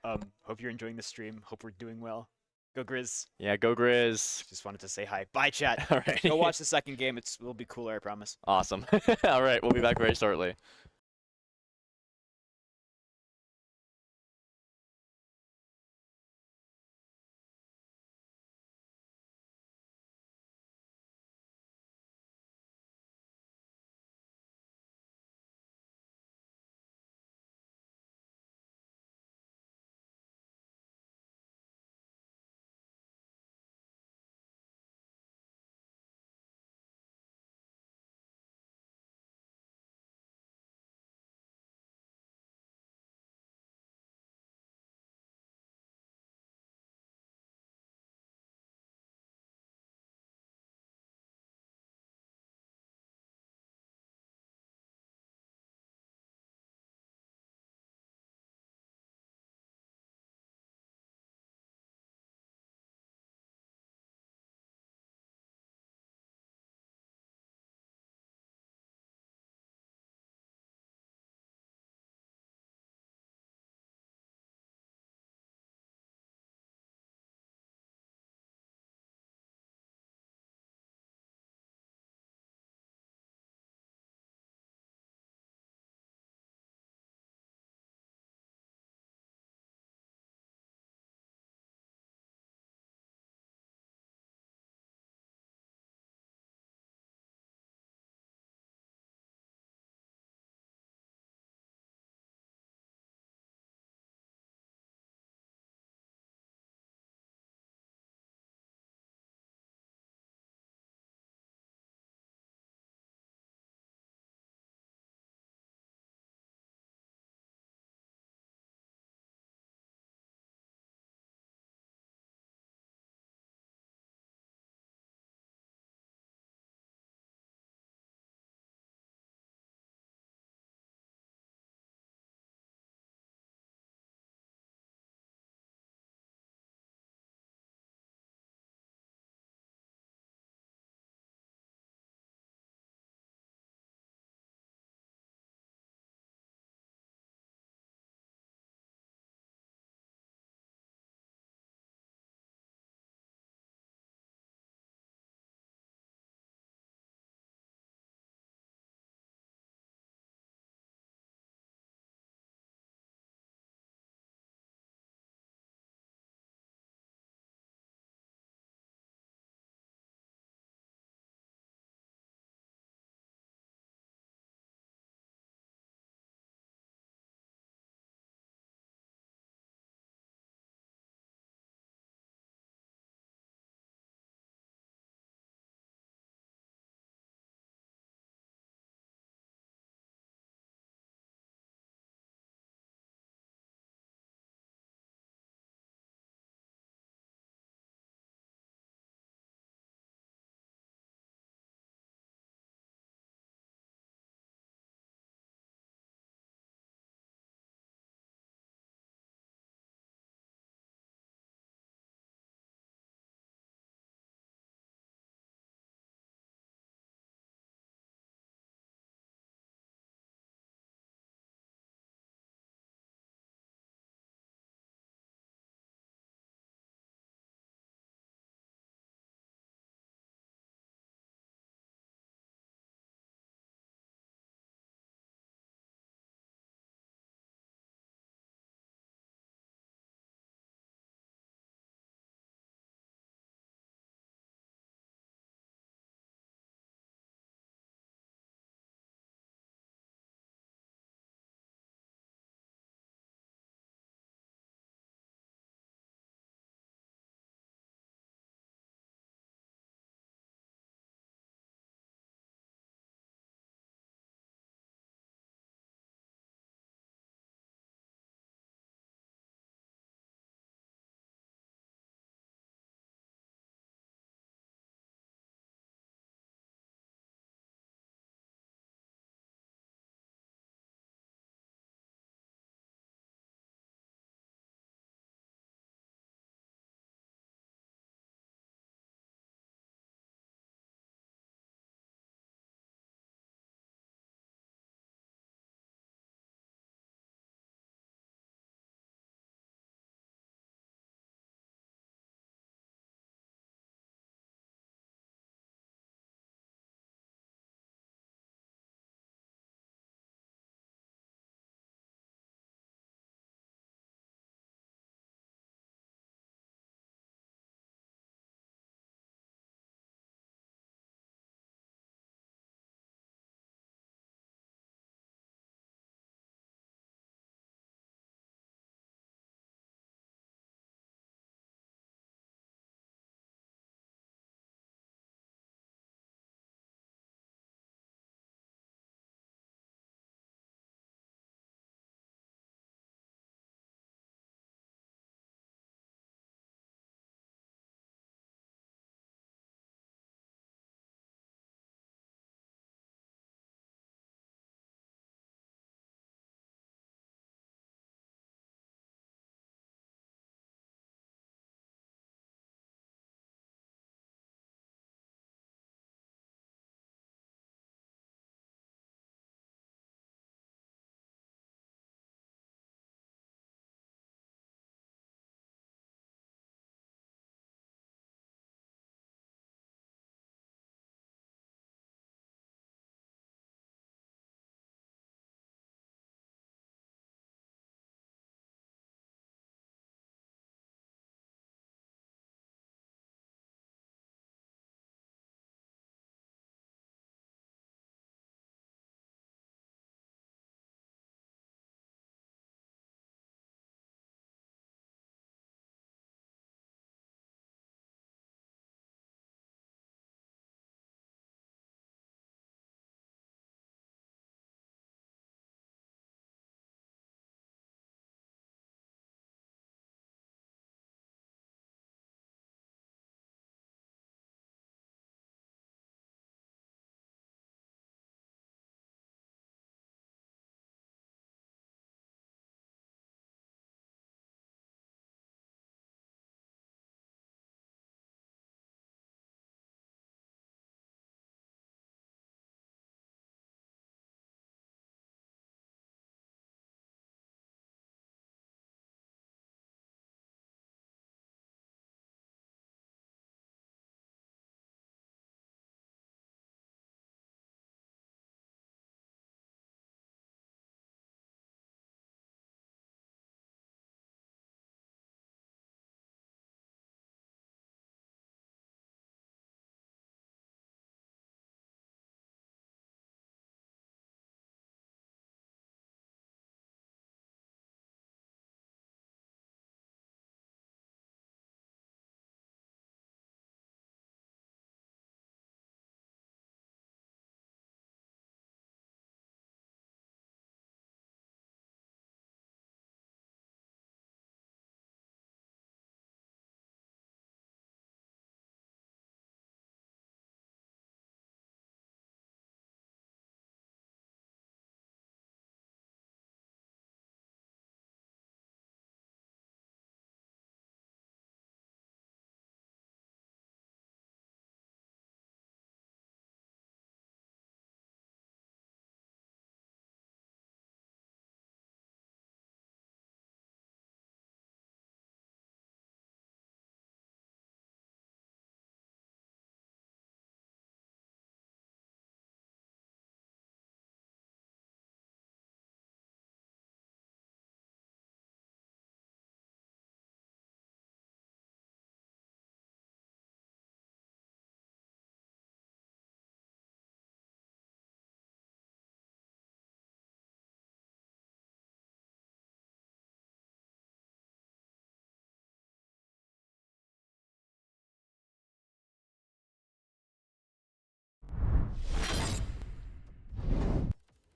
Hope you're enjoying the stream. Hope we're doing well. Go Grizz. Yeah, go Grizz. Just wanted to say hi. Bye, chat. All right. Go watch the second game. It'll be cooler, I promise. Awesome. All right, we'll be back very shortly.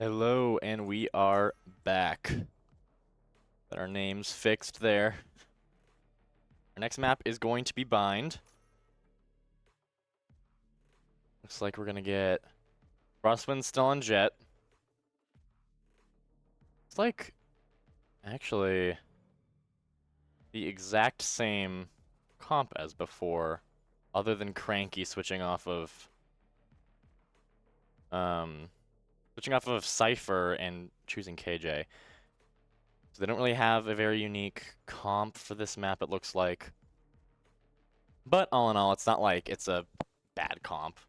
Hello, and we are back. Got our names fixed there. Our next map is going to be Bind. Looks like we're gonna get Crosswind still on Jet. It's like actually the exact same comp as before, other than Cranky switching off of Cypher and choosing KJ. So they don't really have a very unique comp for this map, it looks like. But all in all, it's not like it's a bad comp.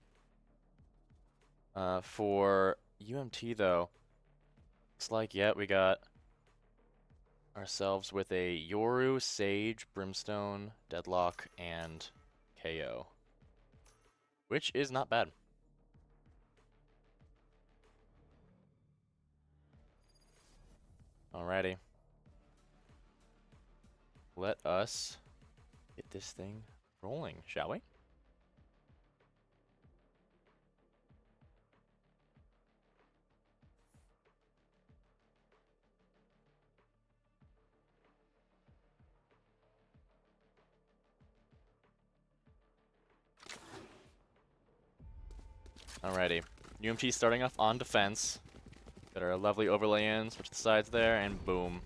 For UMT though, looks like, yeah, we got ourselves with a Yoru, Sage, Brimstone, Deadlock, and KO. Which is not bad. Alrighty. Let us get this thing rolling, shall we? Alrighty. UMT starting off on defense. Got our lovely overlay in, switch the sides there, and boom.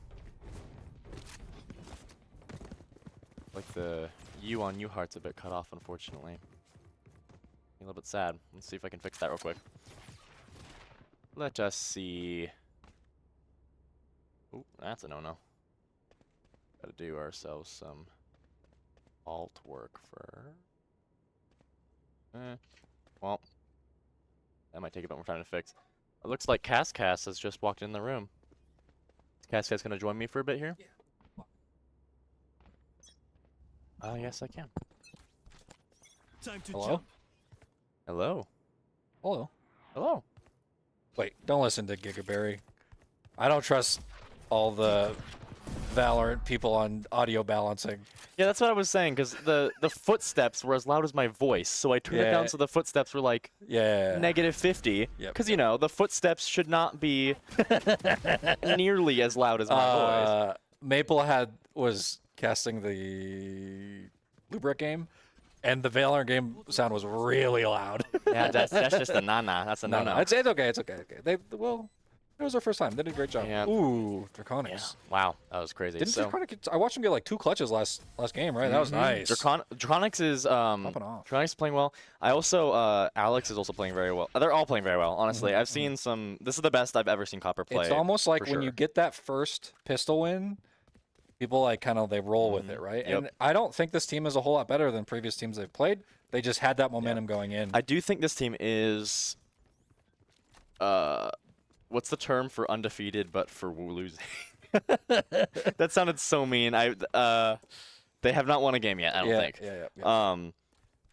Like the U on Uhart's a bit cut off, unfortunately. A little bit sad. Let's see if I can fix that real quick. Let us see. Ooh, that's a no-no. Gotta do ourselves some alt work for. Well, that might take a bit more time to fix. It looks like Cass has just walked in the room. Is Cass gonna join me for a bit here? Yeah. Yes, I can. Time to Hello? jump. Hello. Hello. Hello. Wait, don't listen to Gigaberry. I don't trust all the Valorant people on audio balancing. Yeah, that's what I was saying, because the footsteps were as loud as my voice, so I turned it down Yeah. so the footsteps were like Yeah. -50. Yep, Because, you know, the footsteps should not be nearly as loud as my voice. Maple was casting the Lubric game, and the Valorant game sound was really loud. Yeah, that's just a na-na. That's a no-no. It's okay. It's okay. It was our first time. They did a great job. Yeah. Ooh, Yeah. Draconics. Wow, that was crazy. Didn't so, Draconic? I watched him get like 2 clutches last game, right? That was nice. Draconics is Popping off. Draconics is playing well. I also Alex is also playing very well. They're all playing very well, honestly. I've seen some. This is the best I've ever seen Copper play. It's almost like for when sure. you get that first pistol win, people like kind of they roll with it, right? Yep. And I don't think this team is a whole lot better than previous teams they've played. They just had that momentum going in. I do think this team is what's the term for undefeated but for losing? That sounded so mean. They have not won a game yet, I don't think. Yeah.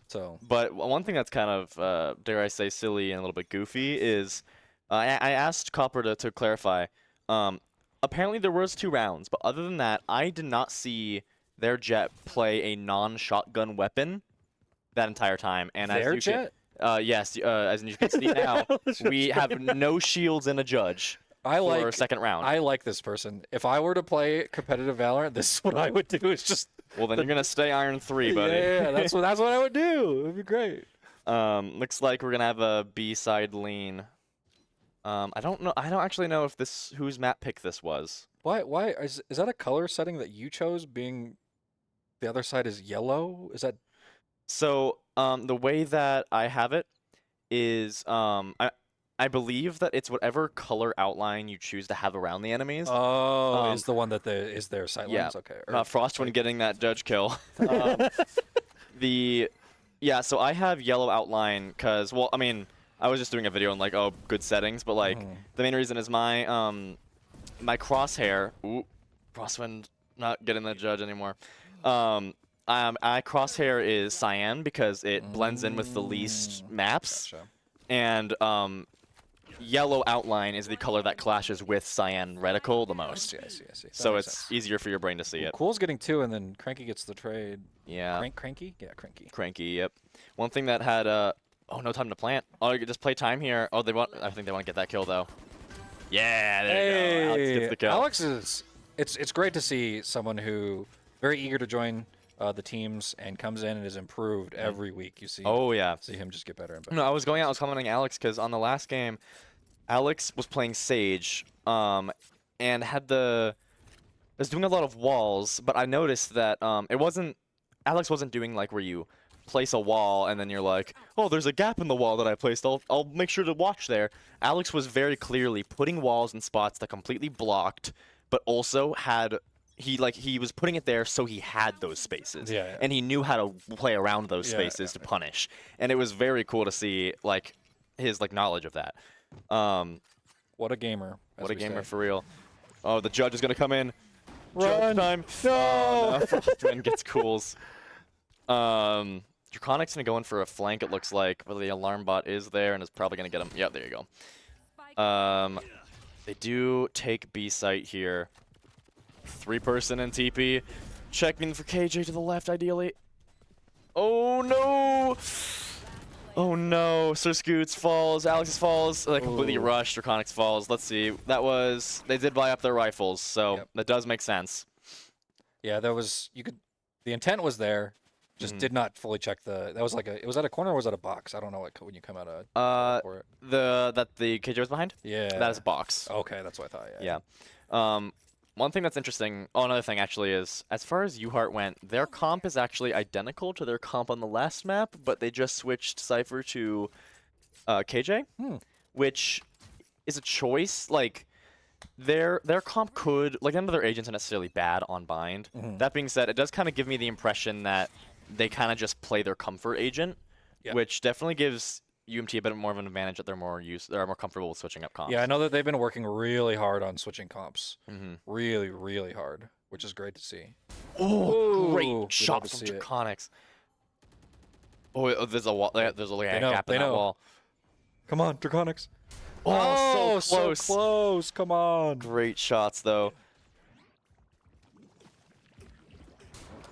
So But one thing that's kind of, dare I say, silly and a little bit goofy is I asked Copper to clarify. Apparently there was 2 rounds, but other than that, I did not see their Jet play a non-shotgun weapon that entire time. And their as you Jet? yes, as you can see now, we have no shields and a judge for second round. I like this person. If I were to play competitive Valorant, this is what I would do. It's just Well, then you're gonna stay Iron 3, buddy. Yeah, that's what I would do. It'd be great. Looks like we're gonna have a B-side lean. I don't know. I don't actually know if whose map pick this was. Why is that a color setting that you chose? Being the other side is yellow. Is that So the way that I have it is I believe that it's whatever color outline you choose to have around the enemies. is the one that is their sight yeah. lines? Okay. Frostwind getting that judge kill. So I have yellow outline because, well, I mean, I was just doing a video on like, oh, good settings, but like the main reason is my my crosshair. Ooh, Frostwind not getting the judge anymore. I crosshair is cyan because it blends in with the least maps, Gotcha. and yellow outline is the color that clashes with cyan reticle the most. I see. That So makes it's sense. easier for your brain to see it. Cool's getting 2, and then Cranky gets the trade. Yeah. Cranky? Yeah, Cranky. Cranky, yep. One thing that had oh, no time to plant. Oh, you could just play time here. Oh, I think they want to get that kill though. Yeah, there you go. Alex gets the kill. Alex is. It's great to see someone who very eager to join the teams and comes in and is improved every week. You see. Oh, yeah. See him just get better and better. No, I was commenting Alex because on the last game, Alex was playing Sage, and was doing a lot of walls, but I noticed that Alex wasn't doing like where you place a wall and then you're like, oh, there's a gap in the wall that I placed. I'll make sure to watch there. Alex was very clearly putting walls in spots that completely blocked, but also had he was putting it there so he had those spaces. Yeah. And he knew how to play around those spaces to punish. And it was very cool to see like his like knowledge of that. What a gamer. What a gamer for real. Oh, the judge is gonna come in. Run. Judge time. No. And gets cools. Draconic's gonna go in for a flank, it looks like, but the alarm bot is there and is probably gonna get him. Yep, there you go. They do take B site here. 3-person in TP. Checking for KJ to the left, ideally. Oh no! Oh no, Sir Scoots falls, Alex falls, they completely rushed, Draconix falls. Let's see, they did buy up their rifles, so that does make sense. Yeah, the intent was there, just did not fully check was that a corner or was that a box? I don't know when you come out of for it. That the KJ was behind? Yeah. That is a box. Okay, that's what I thought, Yeah. One thing that's interesting, another thing actually is, as far as Uhart went, their comp is actually identical to their comp on the last map, but they just switched Cypher to KJ, which is a choice. Like, their comp could, like, none of their agents are necessarily bad on bind. That being said, it does kind of give me the impression that they kind of just play their comfort agent, which definitely gives UMT a bit more of an advantage that they're more comfortable with switching up comps. Yeah, I know that they've been working really hard on switching comps. Really, really hard, which is great to see. Oh, great shot from Draconix. Oh, there's a wall. There's a gap in that wall. Come on, Draconix. Oh, so close. So close. Come on. Great shots, though.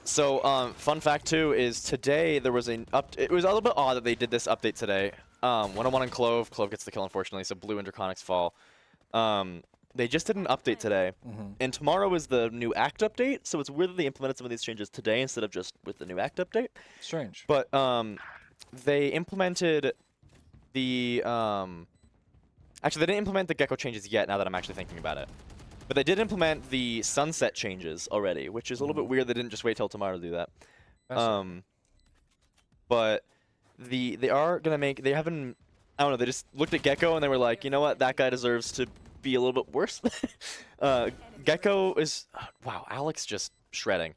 So, fun fact too is today there was it was a little bit odd that they did this update today. 101 on Clove. Clove gets the kill, unfortunately, so Blue and Draconix fall. They just did an update today, and tomorrow is the new Act update, so it's weird that they implemented some of these changes today instead of just with the new Act update. Strange. But they implemented the actually they didn't implement the Gecko changes yet. Now that I'm actually thinking about it. But they did implement the sunset changes already, which is a little bit weird. They didn't just wait till tomorrow to do that. But they are gonna make. They haven't. I don't know. They just looked at Gecko and they were like, you know what? That guy deserves to be a little bit worse. Gecko is. Wow, Alex just shredding.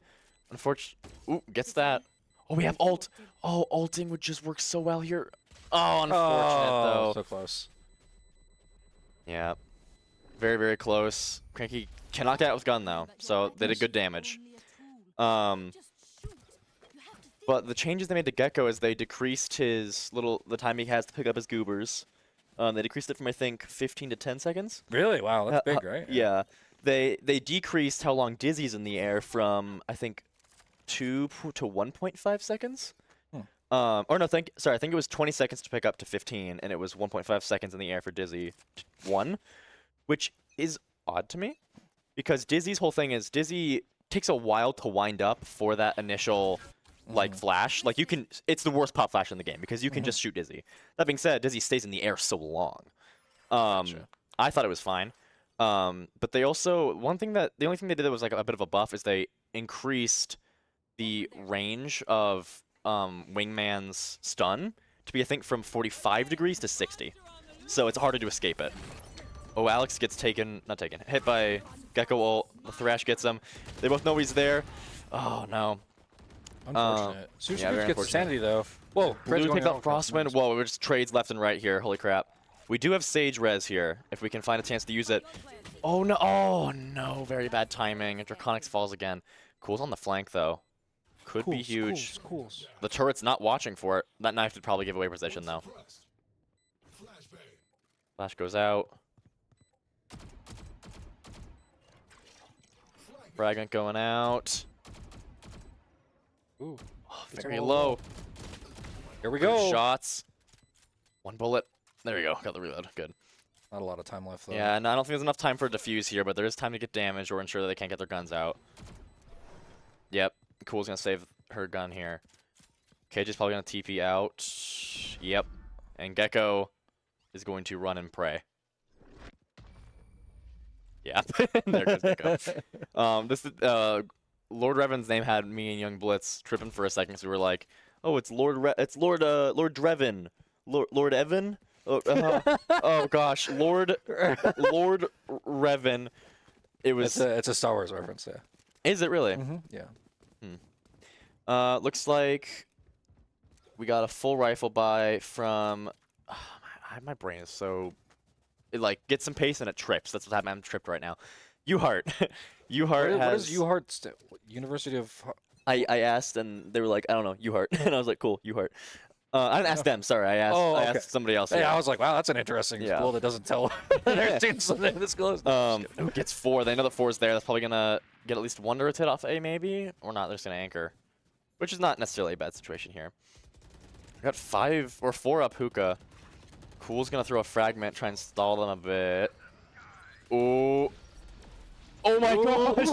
Unfortunately, ooh, gets that. Oh, we have ult. Oh, ulting would just work so well here. Oh, unfortunate though. So close. Yeah. Very, very close. Cranky cannot get out with gun though, so they did good damage. But the changes they made to Gecko is they decreased the time he has to pick up his goobers. They decreased it from I think 15 to 10 seconds. Really? Wow, that's big, right? Yeah. They decreased how long Dizzy's in the air from I think 2 to 1.5 seconds. Or no, I think it was 20 seconds to pick up to 15, and it was 1.5 seconds in the air for Dizzy to 1. Which is odd to me, because Dizzy's whole thing is Dizzy takes a while to wind up for that initial like flash. Like it's the worst pop flash in the game because you can just shoot Dizzy. That being said, Dizzy stays in the air so long. I thought it was fine. But they also the only thing they did that was like a bit of a buff is they increased the range of Wingman's stun to be I think from 45 degrees to 60. So it's harder to escape it. Oh, Alex gets hit by Gecko ult. The Thrash gets him. They both know he's there. Oh, no. Unfortunate. Yeah, very gets sanity, though. Whoa, Blue takes out Frostwind. Whoa, we're just trades left and right here. Holy crap. We do have Sage Res here, if we can find a chance to use it. Oh, no. Oh, no. Very bad timing. And Draconix falls again. Cool's on the flank, though. Could be huge. Cools. The turret's not watching for it. That knife would probably give away position, though. Flash goes out. Fragment going out. Ooh. Oh, very low. Here we Good go. shots. One bullet. There we go. Got the reload. Good. Not a lot of time left though. Yeah, and I don't think there's enough time for a defuse here, but there is time to get damage or ensure that they can't get their guns out. Yep, Cool's gonna save her gun here. Cage is probably gonna TP out. Yep, and Gecko is going to run and pray. Yeah, there goes Gecko. Lord Revan's name had me and Young Blitz tripping for a second, so we were like, "Oh, it's Lord Dreven, Lord Evan." Oh gosh, Lord Revan. It was. It's a Star Wars reference. Yeah. Is it really? Yeah. Looks like we got a full rifle buy from. My brain is so. It like gets some pace and it trips. That's what's happening. I'm tripped right now. Uhart. Uhart What has. is Uhart? University of. I asked and they were like, I don't know, Uhart, and I was like, cool, Uhart. I didn't ask them. Sorry, I asked. I asked somebody else. Hey, yeah. I was like, wow, that's an interesting Yeah. school that doesn't tell their students something this close. Who gets 4? They know the 4's there. That's probably gonna get at least 1 turret hit off A, maybe, or not. They're just gonna anchor, which is not necessarily a bad situation here. We got 5 or 4 up hookah. Cool's gonna throw a fragment, try and stall them a bit. Oh. Oh my gosh!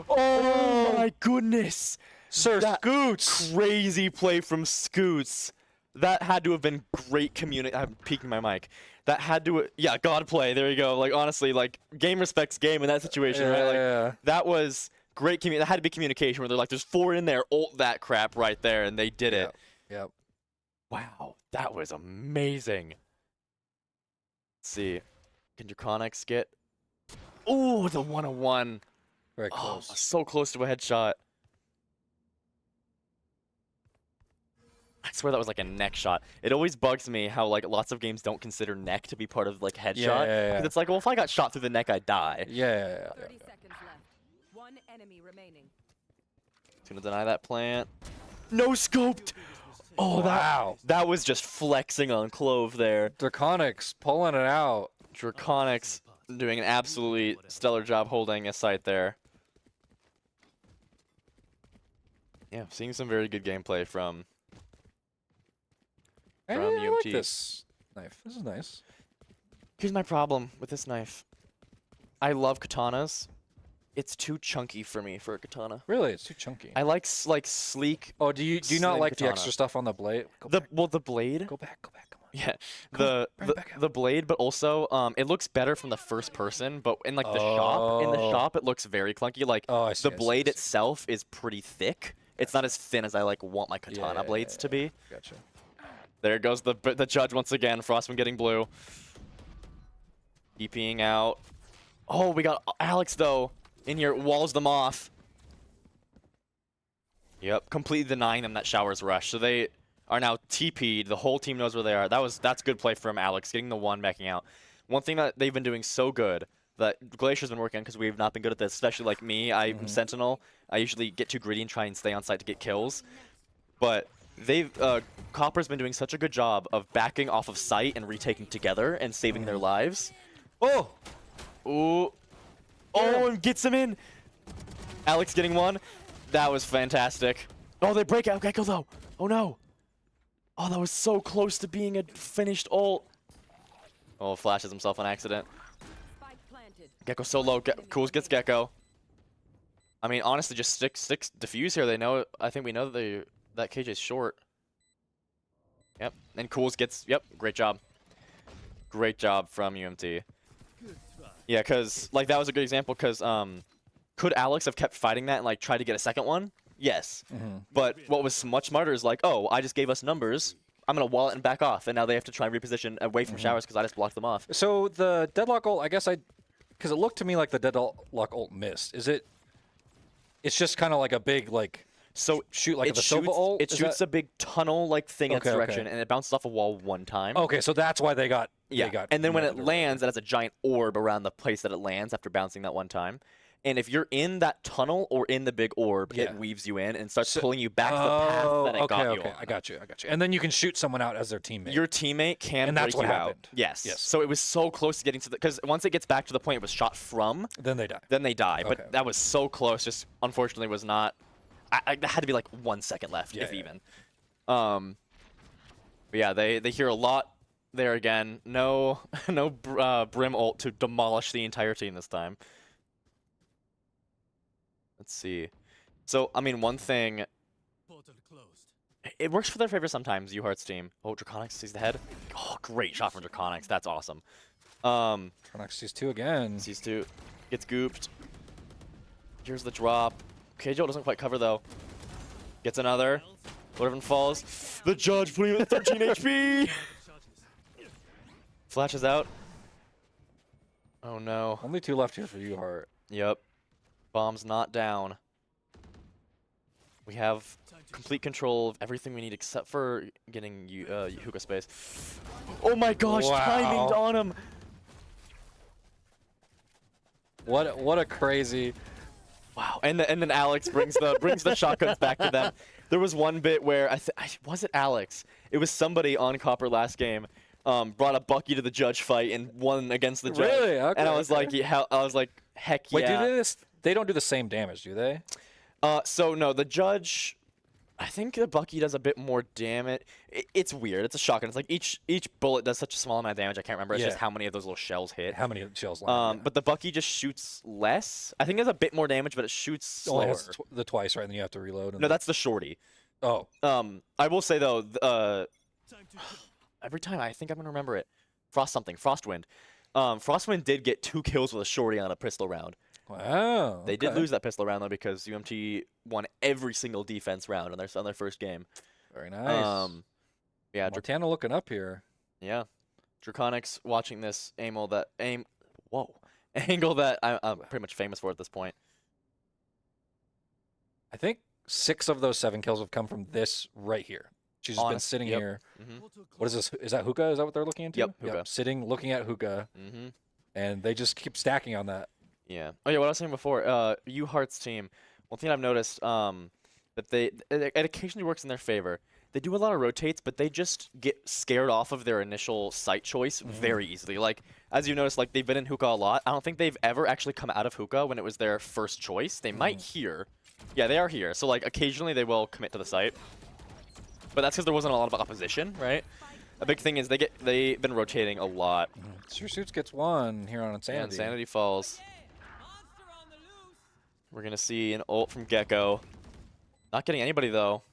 Oh my goodness! Sir Scoots! Crazy play from Scoots. That had to have been great I'm peeking my mic. That had to, yeah, God play. There you go. Like honestly, like game respects game in that situation, right? Like Yeah. that was great. That had to be communication where they're like, "There's 4 in there. Ult that crap right there," and they did it. Yep. Wow, that was amazing. Let's see, can Draconics get? Oh, the 101. Very Oh, close. so close to a headshot. I swear that was like a neck shot. It always bugs me how like lots of games don't consider neck to be part of like headshot. Yeah. 'Cause it's like, well, if I got shot through the neck, I'd die. Yeah. 30 seconds left. 1 enemy remaining. It's gonna deny that plant. No scoped. Oh, Wow. that was just flexing on Clove there. Draconics pulling it out. Draconics doing an absolutely stellar job holding a site there. Yeah, seeing some very good gameplay from Hey, I UMT. like this knife. This is nice. Here's my problem with this knife. I love katanas. It's too chunky for me for a katana. Really, it's too chunky. I like sleek. Oh, do you not slim like the katana. extra stuff on the blade? The blade. Go back. Come on. Yeah, Come on, bring it back out. the blade, but also it looks better from the first person. But in like the Oh. shop, it looks very clunky. Like Oh, I see. the blade itself is pretty thick. It's not as thin as I like want my katana blades to be. Gotcha. There goes the judge once again. Frostman getting blue. DPing out. Oh, we got Alex though in here. Walls them off. Yep, completely denying them that showers rush. So they are now TP'd. The whole team knows where they are. That's good play from Alex, getting the 1 backing out. One thing that they've been doing so good that Glacier's been working on, because we've not been good at this, especially like me. I'm Sentinel. I usually get too greedy and try and stay on site to get kills. But Copper's been doing such a good job of backing off of sight and retaking together and saving their lives. Oh! Ooh. Oh, and gets him in. Alex getting 1. That was fantastic. Oh, they break out Gecko though. Oh no. Oh, that was so close to being a finished ult. Oh, flashes himself on accident. Spike planted. Gecko so low. Cools gets Gecko. I mean, honestly, just stick defuse here. They know. I think we know that KJ's short. Yep. And Cools gets. Yep. Great job. Great job from UMT. Yeah, because like that was a good example. Because could Alex have kept fighting that and like tried to get a second one? Yes. But what was much smarter is like, oh, I just gave us numbers. I'm gonna wall it and back off, and now they have to try and reposition away from showers because I just blocked them off. So the deadlock ult, I guess because it looked to me like the deadlock ult missed. Is it? It's just kind of like a big like. So shoot like it the shoots, Sova ult. it shoots a big tunnel like thing in its Okay, direction, okay. and it bounces off a wall 1 time. Okay, so that's why they got. Yeah. They got And then when it molded or lands, it has a giant orb around the place that it lands after bouncing that 1 time. And if you're in that tunnel or in the big orb, Yeah. it weaves you in and starts pulling you back to the path that it got you on. I got you. And then you can shoot someone out as their teammate. Your teammate can And that's break what you out. happened. Yes. Yes. So it was so close to getting to the... Because once it gets back to the point it was shot from, Then they die. then they die. Okay. But that was so close, just unfortunately was not... I had to be like 1 second left, Yeah, if yeah. even. But yeah, they hear a lot there again. No, no Brim ult to demolish the entire team this time. Let's see. So, I mean, one thing, Portal closed. it works for their favor sometimes, Uhart's team. Oh, Draconics sees the head. Oh, great shot from Draconics. That's awesome. Tronox sees 2 again. Sees 2. Gets gooped. Here's the drop. KJ doesn't quite cover, though. Gets another. Whatever falls. The Judge putting him at 13 HP. Flashes out. Oh, no. Only 2 left here for Uhart. Yep. Bomb's not down. We have complete control of everything we need except for getting hookah space. Oh my gosh, Wow. timing on him! What a crazy. Wow, and then Alex brings the shotguns back to them. There was one bit where was it Alex? It was somebody on Copper last game. Brought a Bucky to the Judge fight and won against the Judge. Really? Okay, and I was okay. like, yeah, heck Wait, yeah. they don't do the same damage, do they? So no, the Judge, I think the Bucky does a bit more damage. It's weird. It's a shotgun. It's like each bullet does such a small amount of damage. I can't remember. It's just Yeah. how many of those little shells hit. How many shells land? Yeah. But the Bucky just shoots less. I think it does a bit more damage, but it shoots Only slower. has the twice, right? And then you have to reload. And No, that's the shorty. oh, I will say though, Time to kill. every time I think I'm gonna remember it. Frostwind. Frostwind did get 2 kills with a shorty on a pistol round. wow. They did okay. lose that pistol round though because UMT won every single defense round on their first game. Very nice. Yeah, Montana looking up here. yeah. Draconics watching this angle that I'm pretty much famous for at this point. I think 6 of those 7 kills have come from this right here. She's just been Honest- sitting yep. here. Mhm. Portal What is this? Is that hookah? Is that what they're looking into? Yep, hookah. Sitting, looking at hookah, Mhm. and they just keep stacking on that. Yeah. Oh yeah, what I was saying before, Uhart's team. One thing I've noticed, that it occasionally works in their favor. They do a lot of rotates, but they just get scared off of their initial site choice very easily. Like as you noticed, like they've been in hookah a lot. I don't think they've ever actually come out of hookah when it was their first choice. They might here. Yeah, they are here. So like occasionally they will commit to the site. But that's because there wasn't a lot of opposition, right? A big thing is they've been rotating a lot. Sure Suits gets 1 here on Yeah, Insanity. Insanity falls. We're gonna see an ult from Gecko. Not getting anybody though.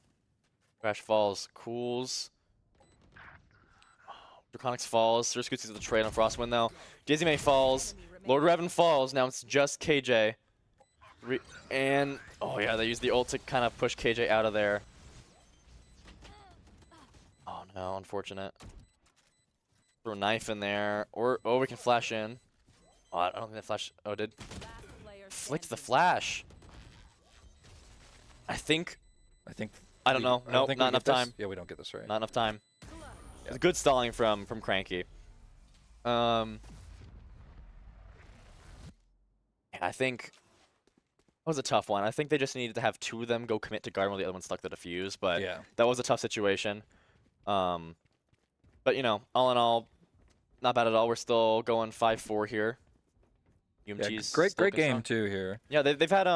Crash falls. Cools. Draconics falls. Sir Scoots is the trade on Frostwind though. Dizzy May falls. Lord Revan falls. Now it's just KJ. And oh yeah, they use the ult to kind of push KJ out of there. Oh no, unfortunate. Throw a knife in there, or we can flash in. Oh, I don't think the flash. Oh, it did. Flicked the flash. I think. I think. I don't know. Nope, think not we enough get this. time. Yeah, we don't get this right. Not enough time. It's good stalling from Cranky. Yeah, I think that was a tough one. I think they just needed to have 2 of them go commit to guard while the other one stuck the defuse, but Yeah. that was a tough situation. But you know, all in all, not bad at all. We're still going 5-4 here. Yeah, UMT's great still game strong. too here. Yeah, they've had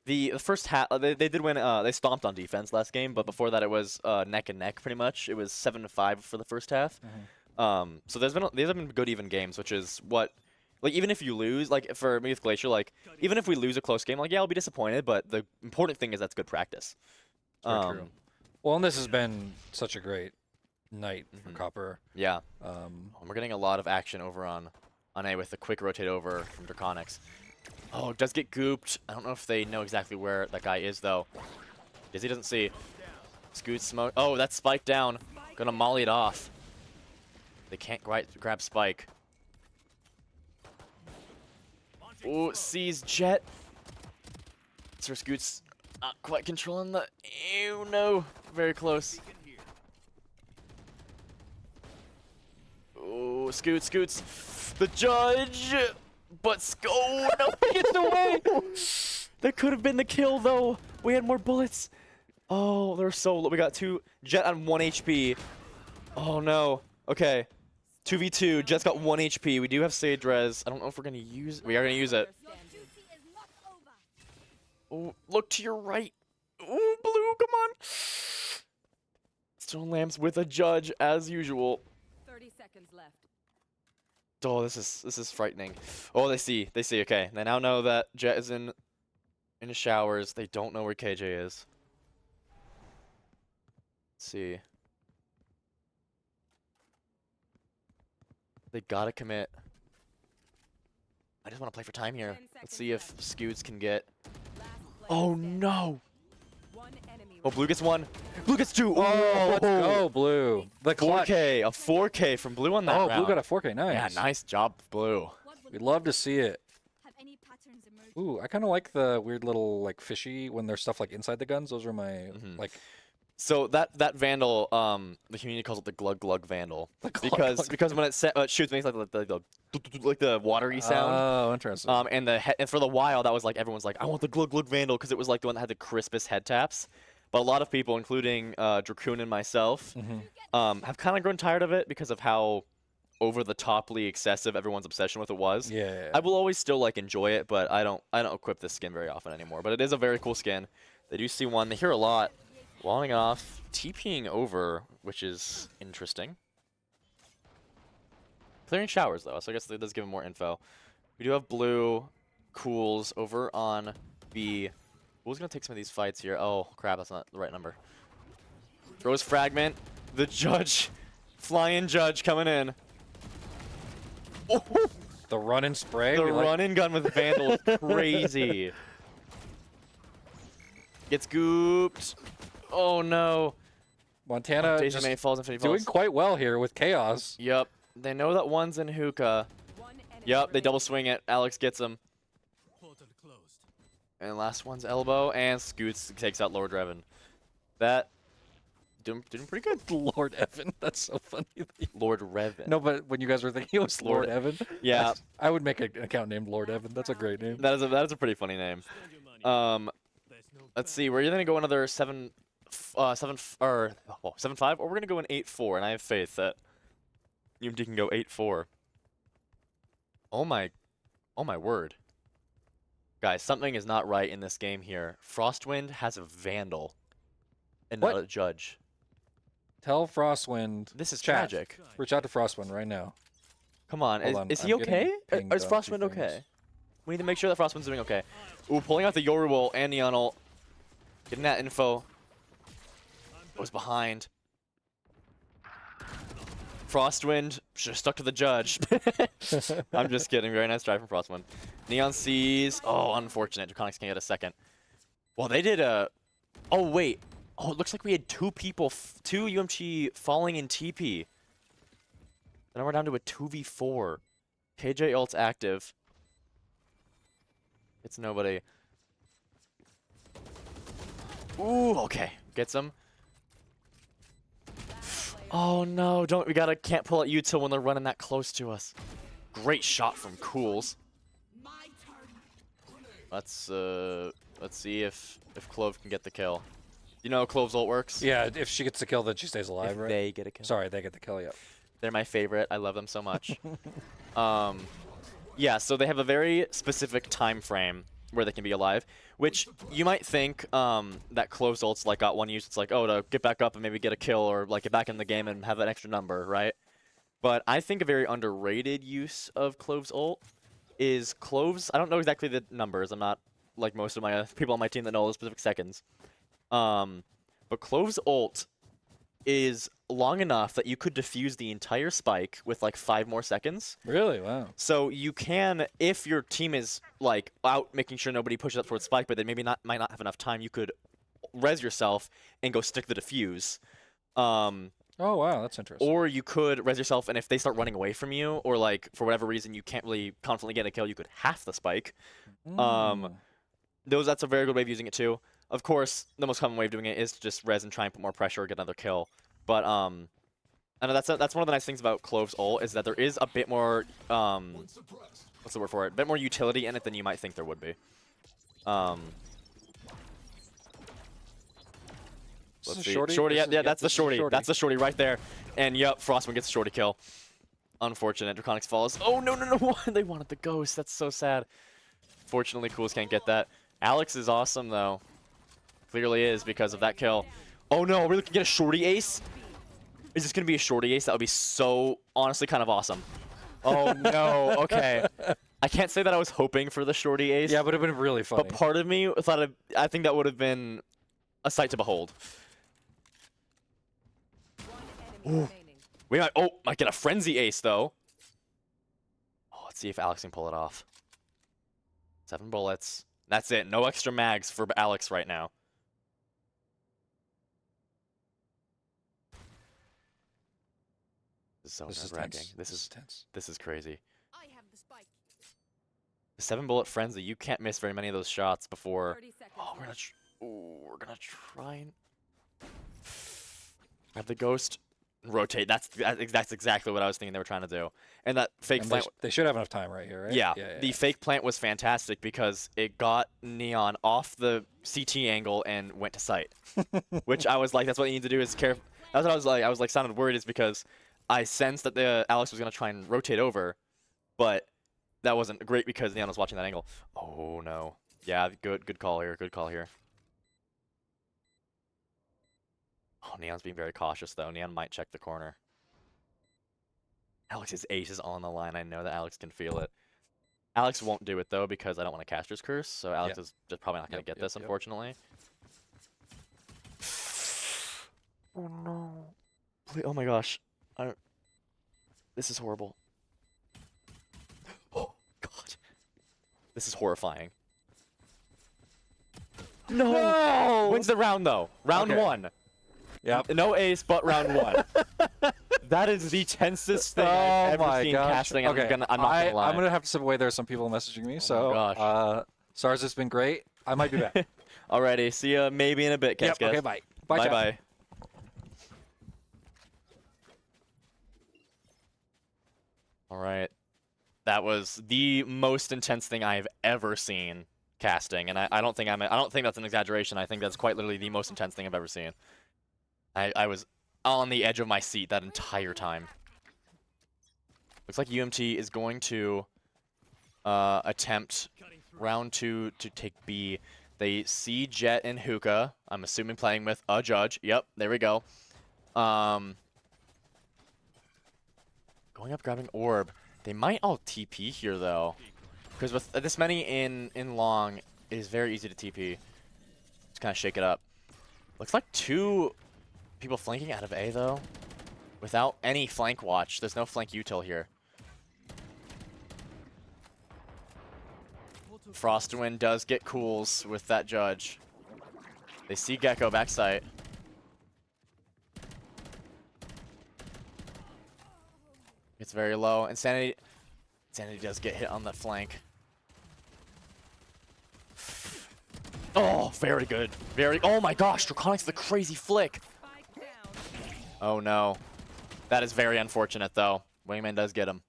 the first half they did win. They stomped on defense last game, but before that it was neck and neck pretty much. It was 7-5 for the first half. So these have been good even games, which is what. Like, even if you lose, like, for me with Glacier, like, even if we lose a close game, like, yeah, I'll be disappointed, but the important thing is that's good practice. Very true. Well, and this has been such a great night for Copper. Yeah. Um, We're getting a lot of action over on A with the quick rotate over from Draconics. Oh, it does get gooped. I don't know if they know exactly where that guy is, though. Dizzy doesn't see. Scoot smoke. Oh, that's Spike down. Gonna molly it off. They can't grab Spike. Oh, sees Jet. Sir Scoot's not quite controlling the. Ew, no. Very close. Oh, Scoots. The Judge. But oh no, he gets away. That could have been the kill though. We had more bullets. Oh, they're so low. We got 2 Jet on 1 HP. Oh no. Okay. 2v2. Jet's got 1 HP. We do have Sage Res. I don't know if we're gonna use. We are gonna use it. Oh, look to your right. Oh, blue, come on. Stone Lamps with a Judge as usual. 30 seconds left. Oh, this is frightening. Oh, they see. Okay, they now know that Jet is in the showers. They don't know where KJ is. Let's see. They gotta commit. I just want to play for time here. 10 Let's see if seconds Scoots can get. Last player Oh standing. no! One enemy Oh, Blue gets one. Blue gets two. Oh, let's go, Blue. The clutch. 4K, a 4K from Blue on that Oh, round. Blue got a 4K. Nice. Yeah, nice job, Blue. We'd love to see it. Have any patterns emerged? Ooh, I kind of like the weird little like fishy when there's stuff like inside the guns. Those are my Mhm. like. So that Vandal, the community calls it the Glug Glug Vandal The glug because glug. when it shoots, makes like the watery sound. Oh, interesting. And for the while, that was like everyone's like, I want the Glug Glug Vandal because it was like the one that had the crispest head taps. But a lot of people, including Dracoon and myself, have kind of grown tired of it because of how over the toply excessive everyone's obsession with it was. Yeah. I will always still like enjoy it, but I don't equip this skin very often anymore. But it is a very cool skin. They do see one. They hear a lot. Walling off, TPing over, which is interesting. Clearing showers though, so I guess that does give him more info. We do have Blue, Cools over on B. Who's gonna take some of these fights here? Oh crap, that's not the right number. Throws fragment. The Judge, flying Judge coming in. Oh, The run and spray. the we like- run and gun with Vandal is crazy. Gets gooped. Oh no. Montana Daisy just May falls, Infinity doing falls. quite well here with chaos. Yep. They know that one's in hookah. One enemy Yep, they double remaining. swing it. Alex gets him. Portal closed. And last one's elbow, and Scoots takes out Lord Revan. That doing pretty good. Lord Evan. That's so funny. Lord Revan. No, but when you guys were thinking it was Lord Lord- Evan, Yeah. that's- I would make an account named Lord Evan. That's a great name. That is a pretty funny name. Spend your money. There's no Let's see. We're either gonna go another 7-5, or we're gonna go an 8-4, and I have faith that UMT can go 8-4. Oh my word. Guys, something is not right in this game here. Frostwind has a Vandal and What? not a Judge. Tell Frostwind. This is Chat. tragic. Reach out to Frostwind right now. Come on, Hold on, is he I'm getting okay? pinged Is on a few Frostwind okay? things. We need to make sure that Frostwind's doing okay. Ooh, pulling out the Yoru ult and Neon ult. Getting that info. Was behind. Frostwind should have stuck to the Judge. I'm just kidding. Very nice try from Frostwind. Neon sees. Oh, unfortunate. Draconics can't get a second. Well, they did a. Oh wait. Oh, it looks like we had two UMT falling in TP. Then we're down to a 2v4. KJ ult's active. It's nobody. Ooh, okay. Gets him. Oh no, can't pull at you till when they're running that close to us. Great shot from Cools. Let's see if Clove can get the kill. You know how Clove's ult works? Yeah, if she gets the kill, then she stays alive, If right? they get a kill. Sorry, they get the kill. Yep. They're my favorite. I love them so much. Yeah, so they have a very specific time frame where they can be alive, which you might think that Clove's ult's like got one use. It's like, oh, to get back up and maybe get a kill or like get back in the game and have an extra number, right? But I think a very underrated use of Clove's ult is Clove's. I don't know exactly the numbers. I'm not like most of my people on my team that know the specific seconds. But Clove's ult is long enough that you could defuse the entire spike with like 5 more seconds. Really? Wow. So you can, if your team is like out making sure nobody pushes up towards spike, but they maybe might not have enough time, you could res yourself and go stick the defuse. Oh wow, that's interesting. Or you could res yourself, and if they start running away from you, or like for whatever reason you can't really confidently get a kill, you could half the spike. Mm. That's a very good way of using it too. Of course, the most common way of doing it is to just res and try and put more pressure or get another kill. But I know that's one of the nice things about Clove's ult is that there is a bit more what's the word for it? A bit more utility in it than you might think there would be. This is Let's see. Shorty? Shorty, This yeah, is- yeah, yep, that's the this is shorty. Shorty. That's the shorty right there. And yep, Frostman gets the shorty kill. Unfortunate. Draconics falls. Oh no no no! They wanted the ghost. That's so sad. Fortunately, Cools can't get that. Alex is awesome though. Clearly is because of that kill. Oh no, we can get a shorty ace. Is this going to be a shorty ace? That would be so, honestly, kind of awesome. Oh, no. Okay. I can't say that I was hoping for the shorty ace. Yeah, but it would have been really funny. But part of me thought I think that would have been a sight to behold. One enemy remaining. We might get a frenzy ace, though. Oh, let's see if Alex can pull it off. 7 bullets. That's it. No extra mags for Alex right now. This is so nerve-wracking. tense. This is tense. This is crazy. I have the spike. The 7-bullet frenzy. You can't miss very many of those shots before. 30 seconds Oh, left. we're gonna try and have the ghost rotate. That's exactly what I was thinking they were trying to do. And that fake And plant. they should have enough time right here, right? Yeah, the fake plant was fantastic because it got Neon off the CT angle and went to sight. Which I was like, that's what you need to do is care. That's what I was like. I was like, sounded worried is because I sensed that the Alex was gonna try and rotate over, but that wasn't great because Neon was watching that angle. Oh no. Yeah, good call here. Good call here. Oh, Neon's being very cautious though. Neon might check the corner. Alex's ace is on the line. I know that Alex can feel it. Alex won't do it though because I don't want to caster's curse, so Alex is just probably not going to get this, unfortunately. Oh no. Please, oh my gosh. This is horrible. Oh god. This is horrifying. No! Wins the round though. Round Okay. 1. Yep. No ace, but round 1. That is the tensest thing I've ever seen casting. Okay. I'm not gonna lie. I'm gonna have to step away. There's some people messaging me. So, gosh. SARS, it's been great. I might be back. Alrighty, see ya maybe in a bit, Yep. Cascas. Okay. Bye. Bye. chat. Bye. All right, that was the most intense thing I've ever seen casting, and I don't think that's an exaggeration. I think that's quite literally the most intense thing I've ever seen. I was on the edge of my seat that entire time. Looks like UMT is going to attempt round 2 to take B. They see Jet and Hookah. I'm assuming playing with a judge. Yep, there we go. Going up, grabbing orb. They might all TP here though, because with this many in long, it is very easy to TP. Just kind of shake it up. Looks like 2 people flanking out of A though, without any flank watch. There's no flank util here. Frostwind does get cools with that judge. They see Gecko backside. It's very low. Insanity does get hit on the flank. Oh, very good. Oh my gosh, Draconic's the crazy flick. Spike down. Oh no. That is very unfortunate though. Wingman does get him.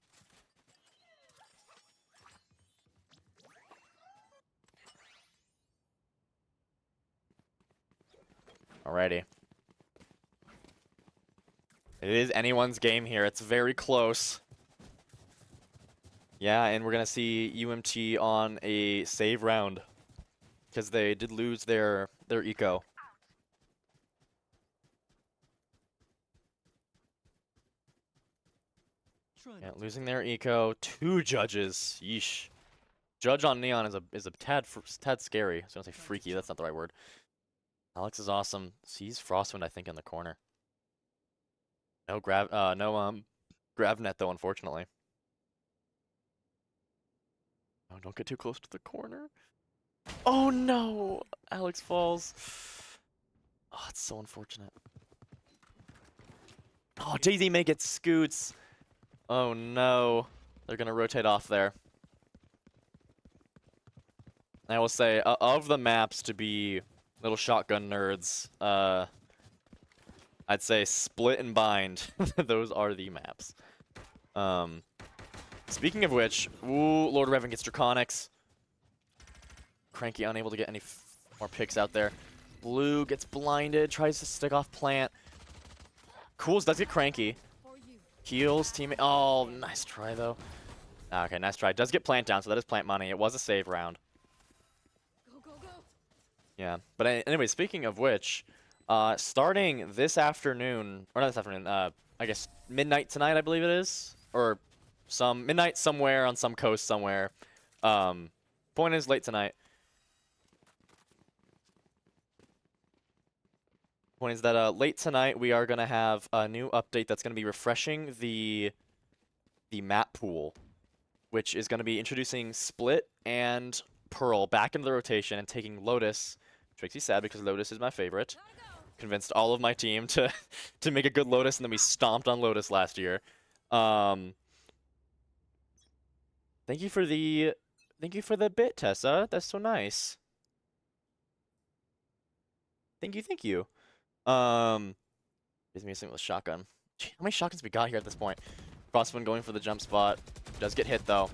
Alrighty. It is anyone's game here. It's very close. Yeah, and we're going to see UMT on a save round because they did lose their eco. Yeah, losing their eco. 2 judges. Yeesh. Judge on Neon is a tad scary. I was going to say freaky. That's not the right word. Alex is awesome. Sees Frostwind, I think, in the corner. No GravNet though, unfortunately. Oh, don't get too close to the corner. Oh no! Alex falls. Oh, it's so unfortunate. Oh, Daisy may get scoots. Oh no. They're gonna rotate off there. I will say, of the maps to be little shotgun nerds, I'd say Split and Bind. Those are the maps. Speaking of which, ooh, Lord Revan gets Draconics. Cranky unable to get any more picks out there. Blue gets blinded, tries to stick off plant. Cools does get Cranky. Heals teammate. Oh, nice try though. Okay, nice try. Does get plant down, so that is plant money. It was a save round. Go, go, go. Yeah, but anyway, speaking of which, Starting this afternoon, or not this afternoon, I guess midnight tonight, I believe it is, or some midnight somewhere on some coast somewhere. Point is late tonight. Point is that late tonight we are gonna have a new update that's gonna be refreshing the map pool, which is gonna be introducing Split and Pearl back into the rotation and taking Lotus, which makes me sad because Lotus is my favorite. Convinced all of my team to to make a good Lotus, and then we stomped on Lotus last year. Thank you for the bit, Tessa. That's so nice. Thank you. Gives me a single shotgun. Gee, how many shotguns we got here at this point? Crosswind going for the jump spot. Does get hit though.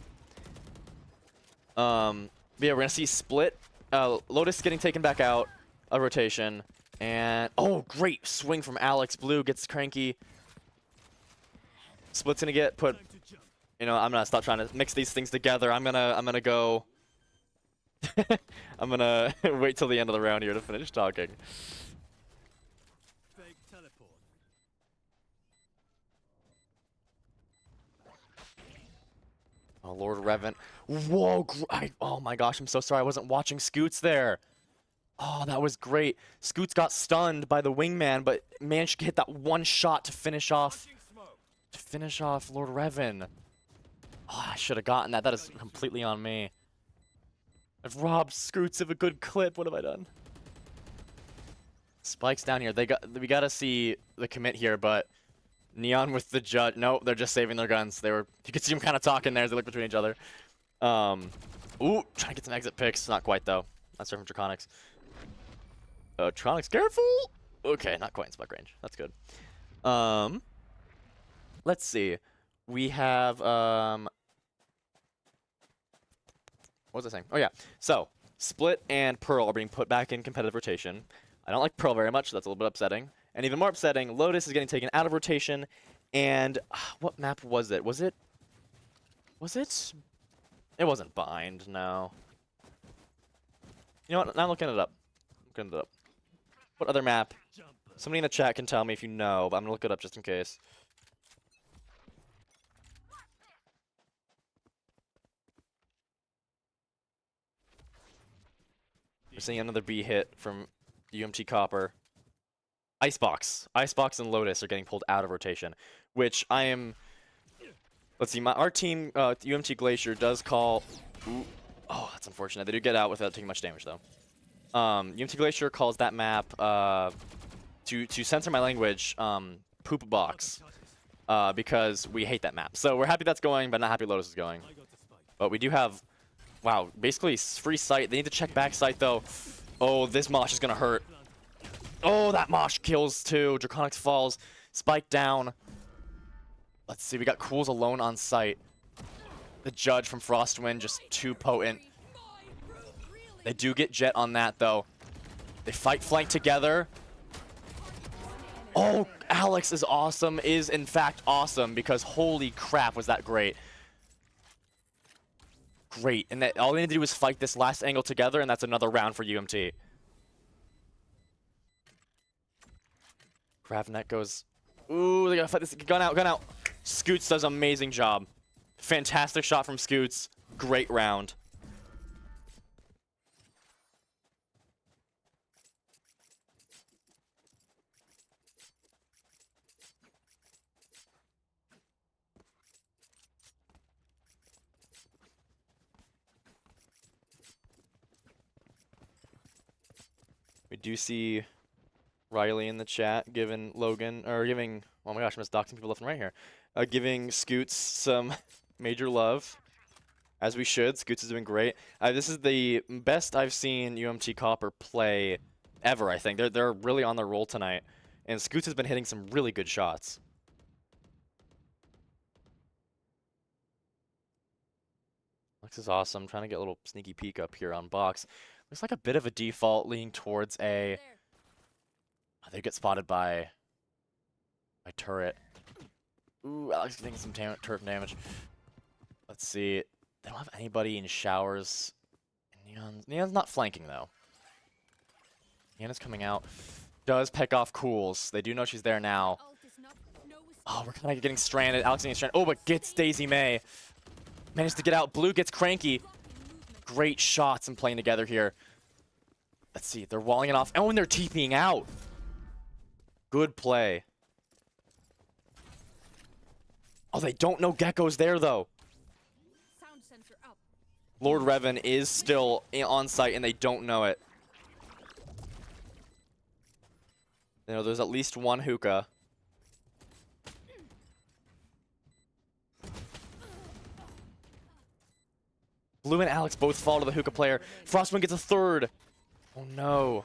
But yeah, we're gonna see Split. Lotus getting taken back out of rotation. And oh, great swing from Alex. Blue gets cranky. Split's gonna get put. You know, I'm gonna stop trying to mix these things together. I'm gonna go. I'm gonna wait till the end of the round here to finish talking. Fake teleport. Oh, Lord Revan. Whoa, oh my gosh, I'm so sorry I wasn't watching Scoots there. Oh, that was great. Scoots got stunned by the wingman, but managed to hit that one shot to finish off Lord Revan. Oh, I should have gotten that. That is completely on me. I've robbed Scoots of a good clip. What have I done? Spike's down here. We gotta see the commit here, but Neon with the judge. Nope, they're just saving their guns. You could see them kind of talking there as they look between each other. Ooh, trying to get some exit picks. Not quite though. That's from Draconics. Draconics, careful. Okay, not quite in spike range. That's good. Let's see. We have what was I saying? Oh yeah. So Split and Pearl are being put back in competitive rotation. I don't like Pearl very much, so that's a little bit upsetting. And even more upsetting, Lotus is getting taken out of rotation. And what map was it? Was it? It wasn't Bind, no. You know what? I'm looking it up. What other map? Somebody in the chat can tell me if you know, but I'm gonna look it up just in case. We're seeing another B hit from UMT Copper. Icebox and Lotus are getting pulled out of rotation, which I am. Let's see, our team, UMT Glacier, does call. Ooh, oh, that's unfortunate. They do get out without taking much damage though. UMT Glacier calls that map, to censor my language, poop box, because we hate that map. So we're happy that's going, but not happy Lotus is going. But we do have, wow, basically free sight. They need to check back sight though. Oh, this mosh is gonna hurt. Oh, that mosh kills too. Draconics falls. Spike down. Let's see, we got Cools alone on site. The judge from Frostwind just too potent. They do get Jet on that though. They fight flank together. Oh, Alex is awesome, is in fact awesome, because holy crap was that great. Great, and that all they need to do is fight this last angle together, and that's another round for UMT. Gravnet goes, ooh, they gotta fight this, gun out. Scoots does an amazing job. Fantastic shot from Scoots, great round. We do see Riley in the chat giving Logan, or giving, oh my gosh, I'm just doxing people left and right here. Giving Scoots some major love, as we should. Scoots is doing great. This is the best I've seen UMT Copper play ever, I think. They're really on their roll tonight. And Scoots has been hitting some really good shots. Looks is awesome. Trying to get a little sneaky peek up here on box. Looks like a bit of a default leaning towards a... Oh, they get spotted by turret. Ooh, Alex is getting some turret damage. Let's see. They don't have anybody in showers. Neon's not flanking though. Neon is coming out. does pick off Cools. They do know she's there now. Ult is not no Oh, we're kind of getting stranded. Alex getting stranded. Oh, but gets Daisy May. Managed to get out. Blue gets Cranky. Great shots and playing together here. Let's see. They're walling it off. Oh, and they're TPing out. Good play. Oh, they don't know Gecko's there, though. sound sensor up. Lord Revan is still on site, and they don't know it. You know, there's at least one hookah. Blue and Alex both fall to the hookah player. Frostwind gets a third. Oh, no.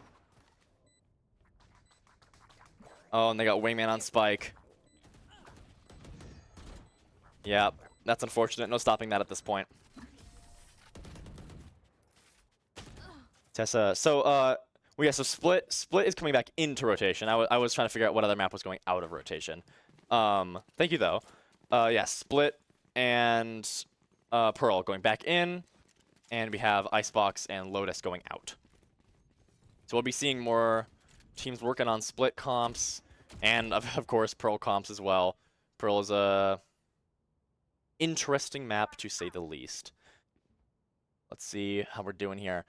Oh, and they got Wingman on Spike. Yeah, that's unfortunate. No stopping that at this point. Tessa, so, well, yeah, so Split is coming back into rotation. I was trying to figure out what other map was going out of rotation. Thank you, though. Yeah, Split and Pearl going back in, and we have Icebox and Lotus going out. So we'll be seeing more teams working on Split comps, and of course, Pearl comps as well. Pearl is a interesting map, to say the least. Let's see how we're doing here.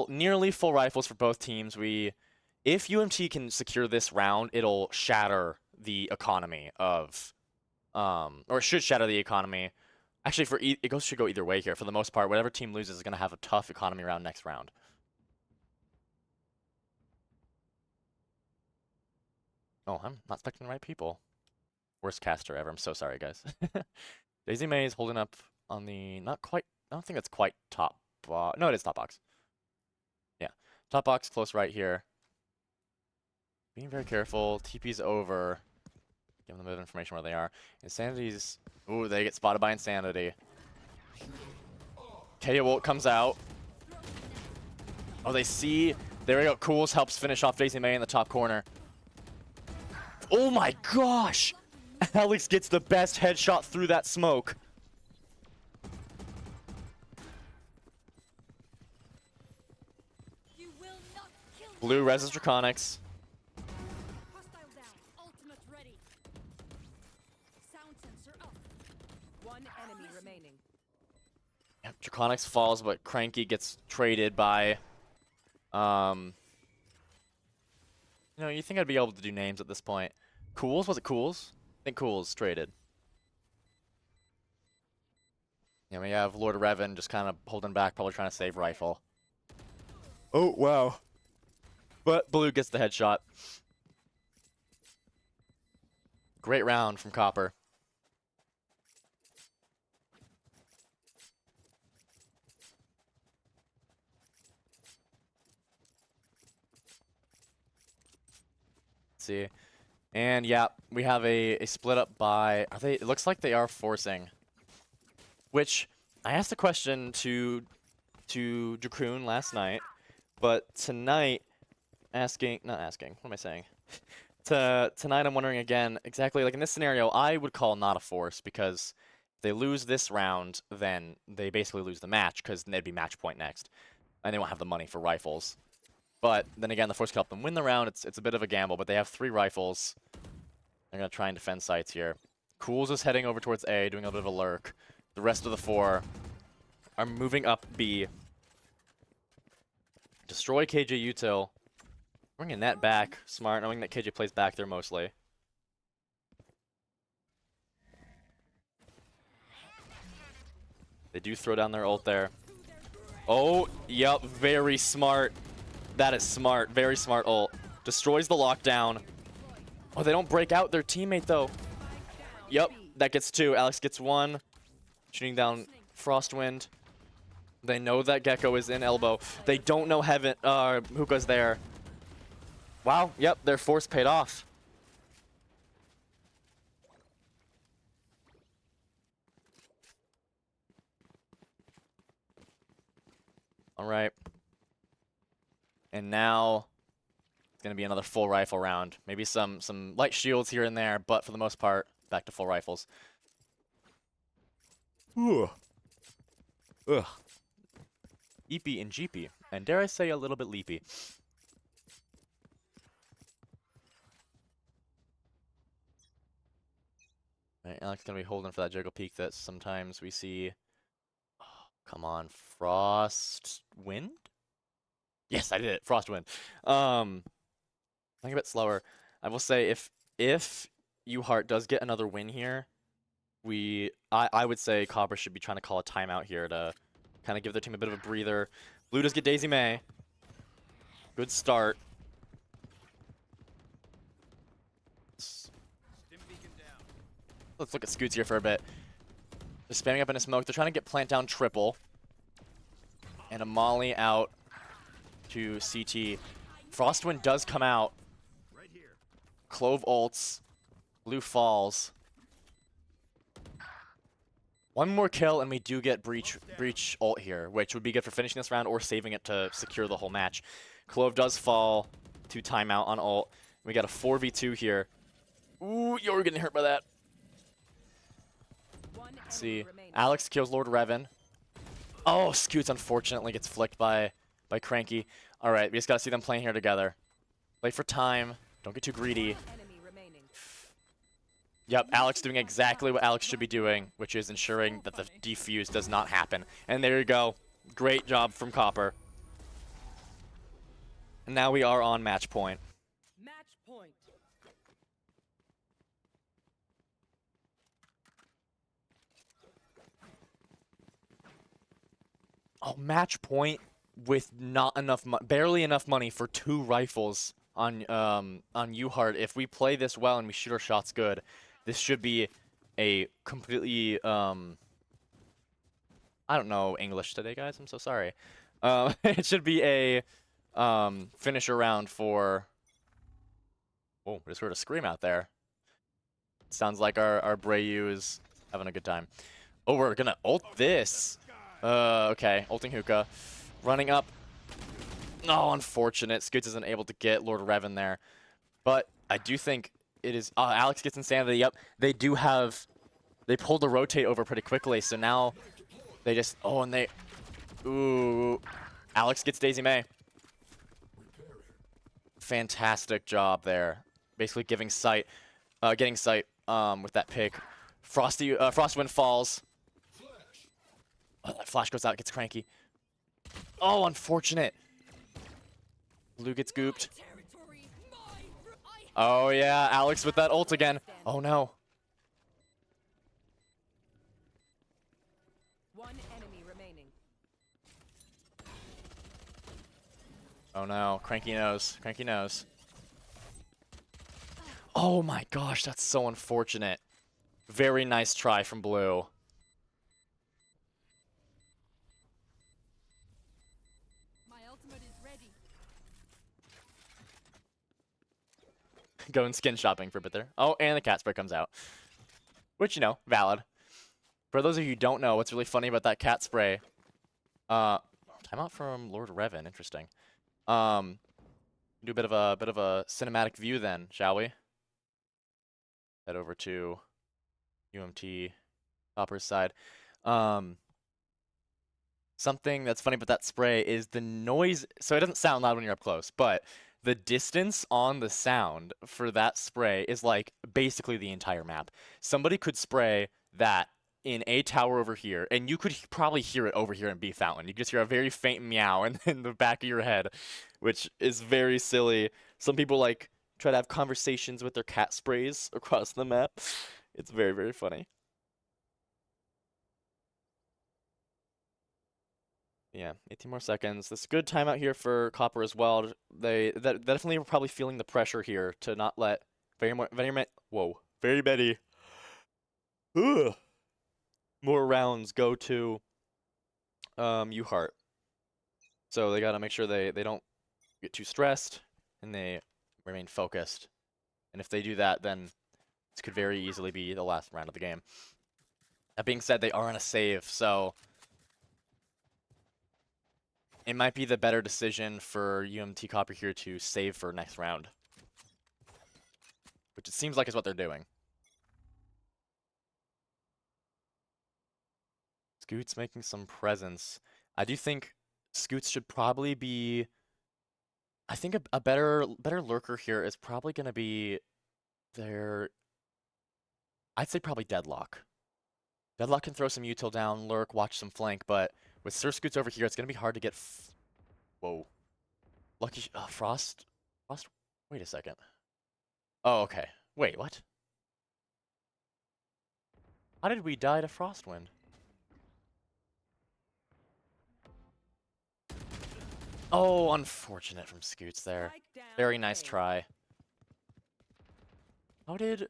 Nearly full rifles for both teams. If UMT can secure this round, it'll shatter the economy of, or it should shatter the economy. Actually, should go either way here. For the most part, whatever team loses is going to have a tough economy round next round. Oh, I'm not expecting the right people. Worst caster ever. I'm so sorry, guys. Daisy May is holding up on the, not quite, I don't think that's quite top box. No, it is top box. Yeah, top box, close right here. Being very careful. TP's over. Give them a bit of information where they are. Insanity's, ooh, they get spotted by Insanity. KO Ult comes out. Oh, they see. There we go. Cools helps finish off Daisy May in the top corner. Oh my gosh! Alex gets the best headshot through that smoke. You will not kill me. Blue reses Draconics. Hostile down. Ultimate ready. Sound sensor up. One enemy remaining. Yep, Draconics falls, but Cranky gets traded by... You know, you think I'd be able to do names at this point. Cools? Was it Cools? I think Cools traded. Yeah, we have Lord Revan just kind of holding back, probably trying to save Rifle. Oh, wow. But Blue gets the headshot. Great round from Copper. Let's see. And yeah, we have a split up by, it looks like they are forcing. Which, I asked a question to Jakroon last night, but tonight, not asking, what am I saying? Tonight I'm wondering again, exactly, like in this scenario, I would call not a force, because if they lose this round, then they basically lose the match, because they'd be match point next. And they won't have the money for rifles. But then again, the force can help them win the round. It's a bit of a gamble, but they have 3 rifles. They're going to try and defend sites here. Cools is heading over towards A, doing a bit of a lurk. The rest of the 4 are moving up B. Destroy KJ Util. Bringing that back. Smart, knowing that KJ plays back there mostly. They do throw down their ult there. Oh, yep, very smart. That is smart. Very smart ult. Destroys the lockdown. Oh, they don't break out their teammate, though. Yep, that gets 2. Alex gets 1. Shooting down Frostwind. They know that Gecko is in elbow. They don't know Hookah's there. Wow, yep, their force paid off. All right. And now it's going to be another full rifle round. Maybe some light shields here and there, but for the most part, back to full rifles. Ooh. Ugh. Eepy and jeepy, and dare I say a little bit leapy. Alright, Alex gonna be holding for that juggle peak that sometimes we see. Oh, come on, Frost Wind? Yes, I did it. Frost Wind. Playing a bit slower. I will say if Uhart does get another win here, I would say Copper should be trying to call a timeout here to kind of give their team a bit of a breather. Blue does get Daisy May. Good start. Let's look at Scoots here for a bit. They're spamming up in a smoke. They're trying to get plant down triple. And a molly out to CT. Frostwind does come out. Clove ults. Blue falls. One more kill and we do get Breach ult here, which would be good for finishing this round or saving it to secure the whole match. Clove does fall to timeout on ult. We got a 4v2 here. Ooh, you're getting hurt by that. Let's see. Alex kills Lord Revan. Oh, Scoots unfortunately gets flicked by Cranky. All right, we just got to see them playing here together. Play for time. Don't get too greedy. Yep, Alex doing exactly what Alex should be doing, which is ensuring that the defuse does not happen. And there you go. Great job from Copper. And now we are on match point. Match point. Oh, match point with not enough, barely enough money for 2 rifles on Uhart. If we play this well and we shoot our shots good, this should be a completely I don't know English today, guys. I'm so sorry. It should be a finisher round for. Oh, we just heard a scream out there. Sounds like our Brayu is having a good time. Oh, we're gonna ult this. Okay, ulting hookah. Running up. Oh, unfortunate. Scoots isn't able to get Lord Revan there. But I do think it is... Alex gets Insanity. Yep, they do have... They pulled the rotate over pretty quickly, so now they just... Oh, and they... Ooh. Alex gets Daisy May. Fantastic job there. Basically giving sight... getting sight with that pick. Frostwind falls. Oh, that flash goes out, gets Cranky. Oh, unfortunate. Blue gets gooped. Oh, yeah, Alex with that ult again. Oh, no. One enemy remaining. Oh, no. Cranky knows. Cranky knows. Oh, my gosh, that's so unfortunate. Very nice try from Blue. Going skin shopping for a bit there. Oh, and the cat spray comes out. Which, you know, valid. For those of you who don't know, what's really funny about that cat spray... timeout from Lord Revan, interesting. Do a bit of a cinematic view then, shall we? Head over to UMT Copper's side. Something that's funny about that spray is the noise. So it doesn't sound loud when you're up close, but the distance on the sound for that spray is like basically the entire map. Somebody could spray that in a tower over here, and you could probably hear it over here in B Fountain. You just hear a very faint meow in the back of your head, which is very silly. Some people like try to have conversations with their cat sprays across the map. It's very, very funny. Yeah, 18 more seconds. This is a good timeout here for Copper as well. They definitely were probably feeling the pressure here to not let very many more rounds go to Uhart. So they got to make sure they don't get too stressed and they remain focused. And if they do that, then this could very easily be the last round of the game. That being said, they are on a save, so it might be the better decision for UMT Copper here to save for next round. Which it seems like is what they're doing. Scoots making some presence. I do think Scoots should probably be... I think a better lurker here is probably going to be their I'd say probably Deadlock. Deadlock can throw some util down, lurk, watch some flank, but with Surf Scoots over here, it's gonna be hard to get. Whoa. Lucky Frost. Frost. Wait a second. Oh, okay. Wait, what? How did we die to Frostwind? Oh, unfortunate from Scoots there. Strike down Very nice A. try. How did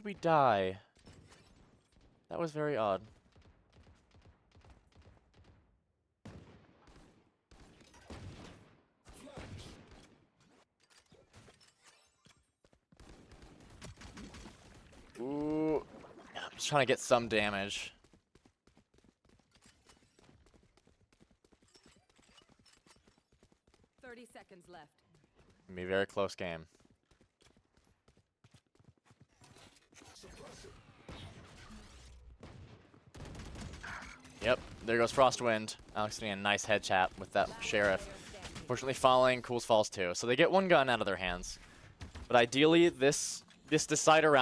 we die? That was very odd. Ooh. I'm just trying to get some damage. 30 seconds left. Gonna be a very close game. Yep, there goes Frostwind. Alex doing a nice head chat with that Sheriff. Fortunately falling, Cools falls too. So they get one gun out of their hands. But ideally, this decider round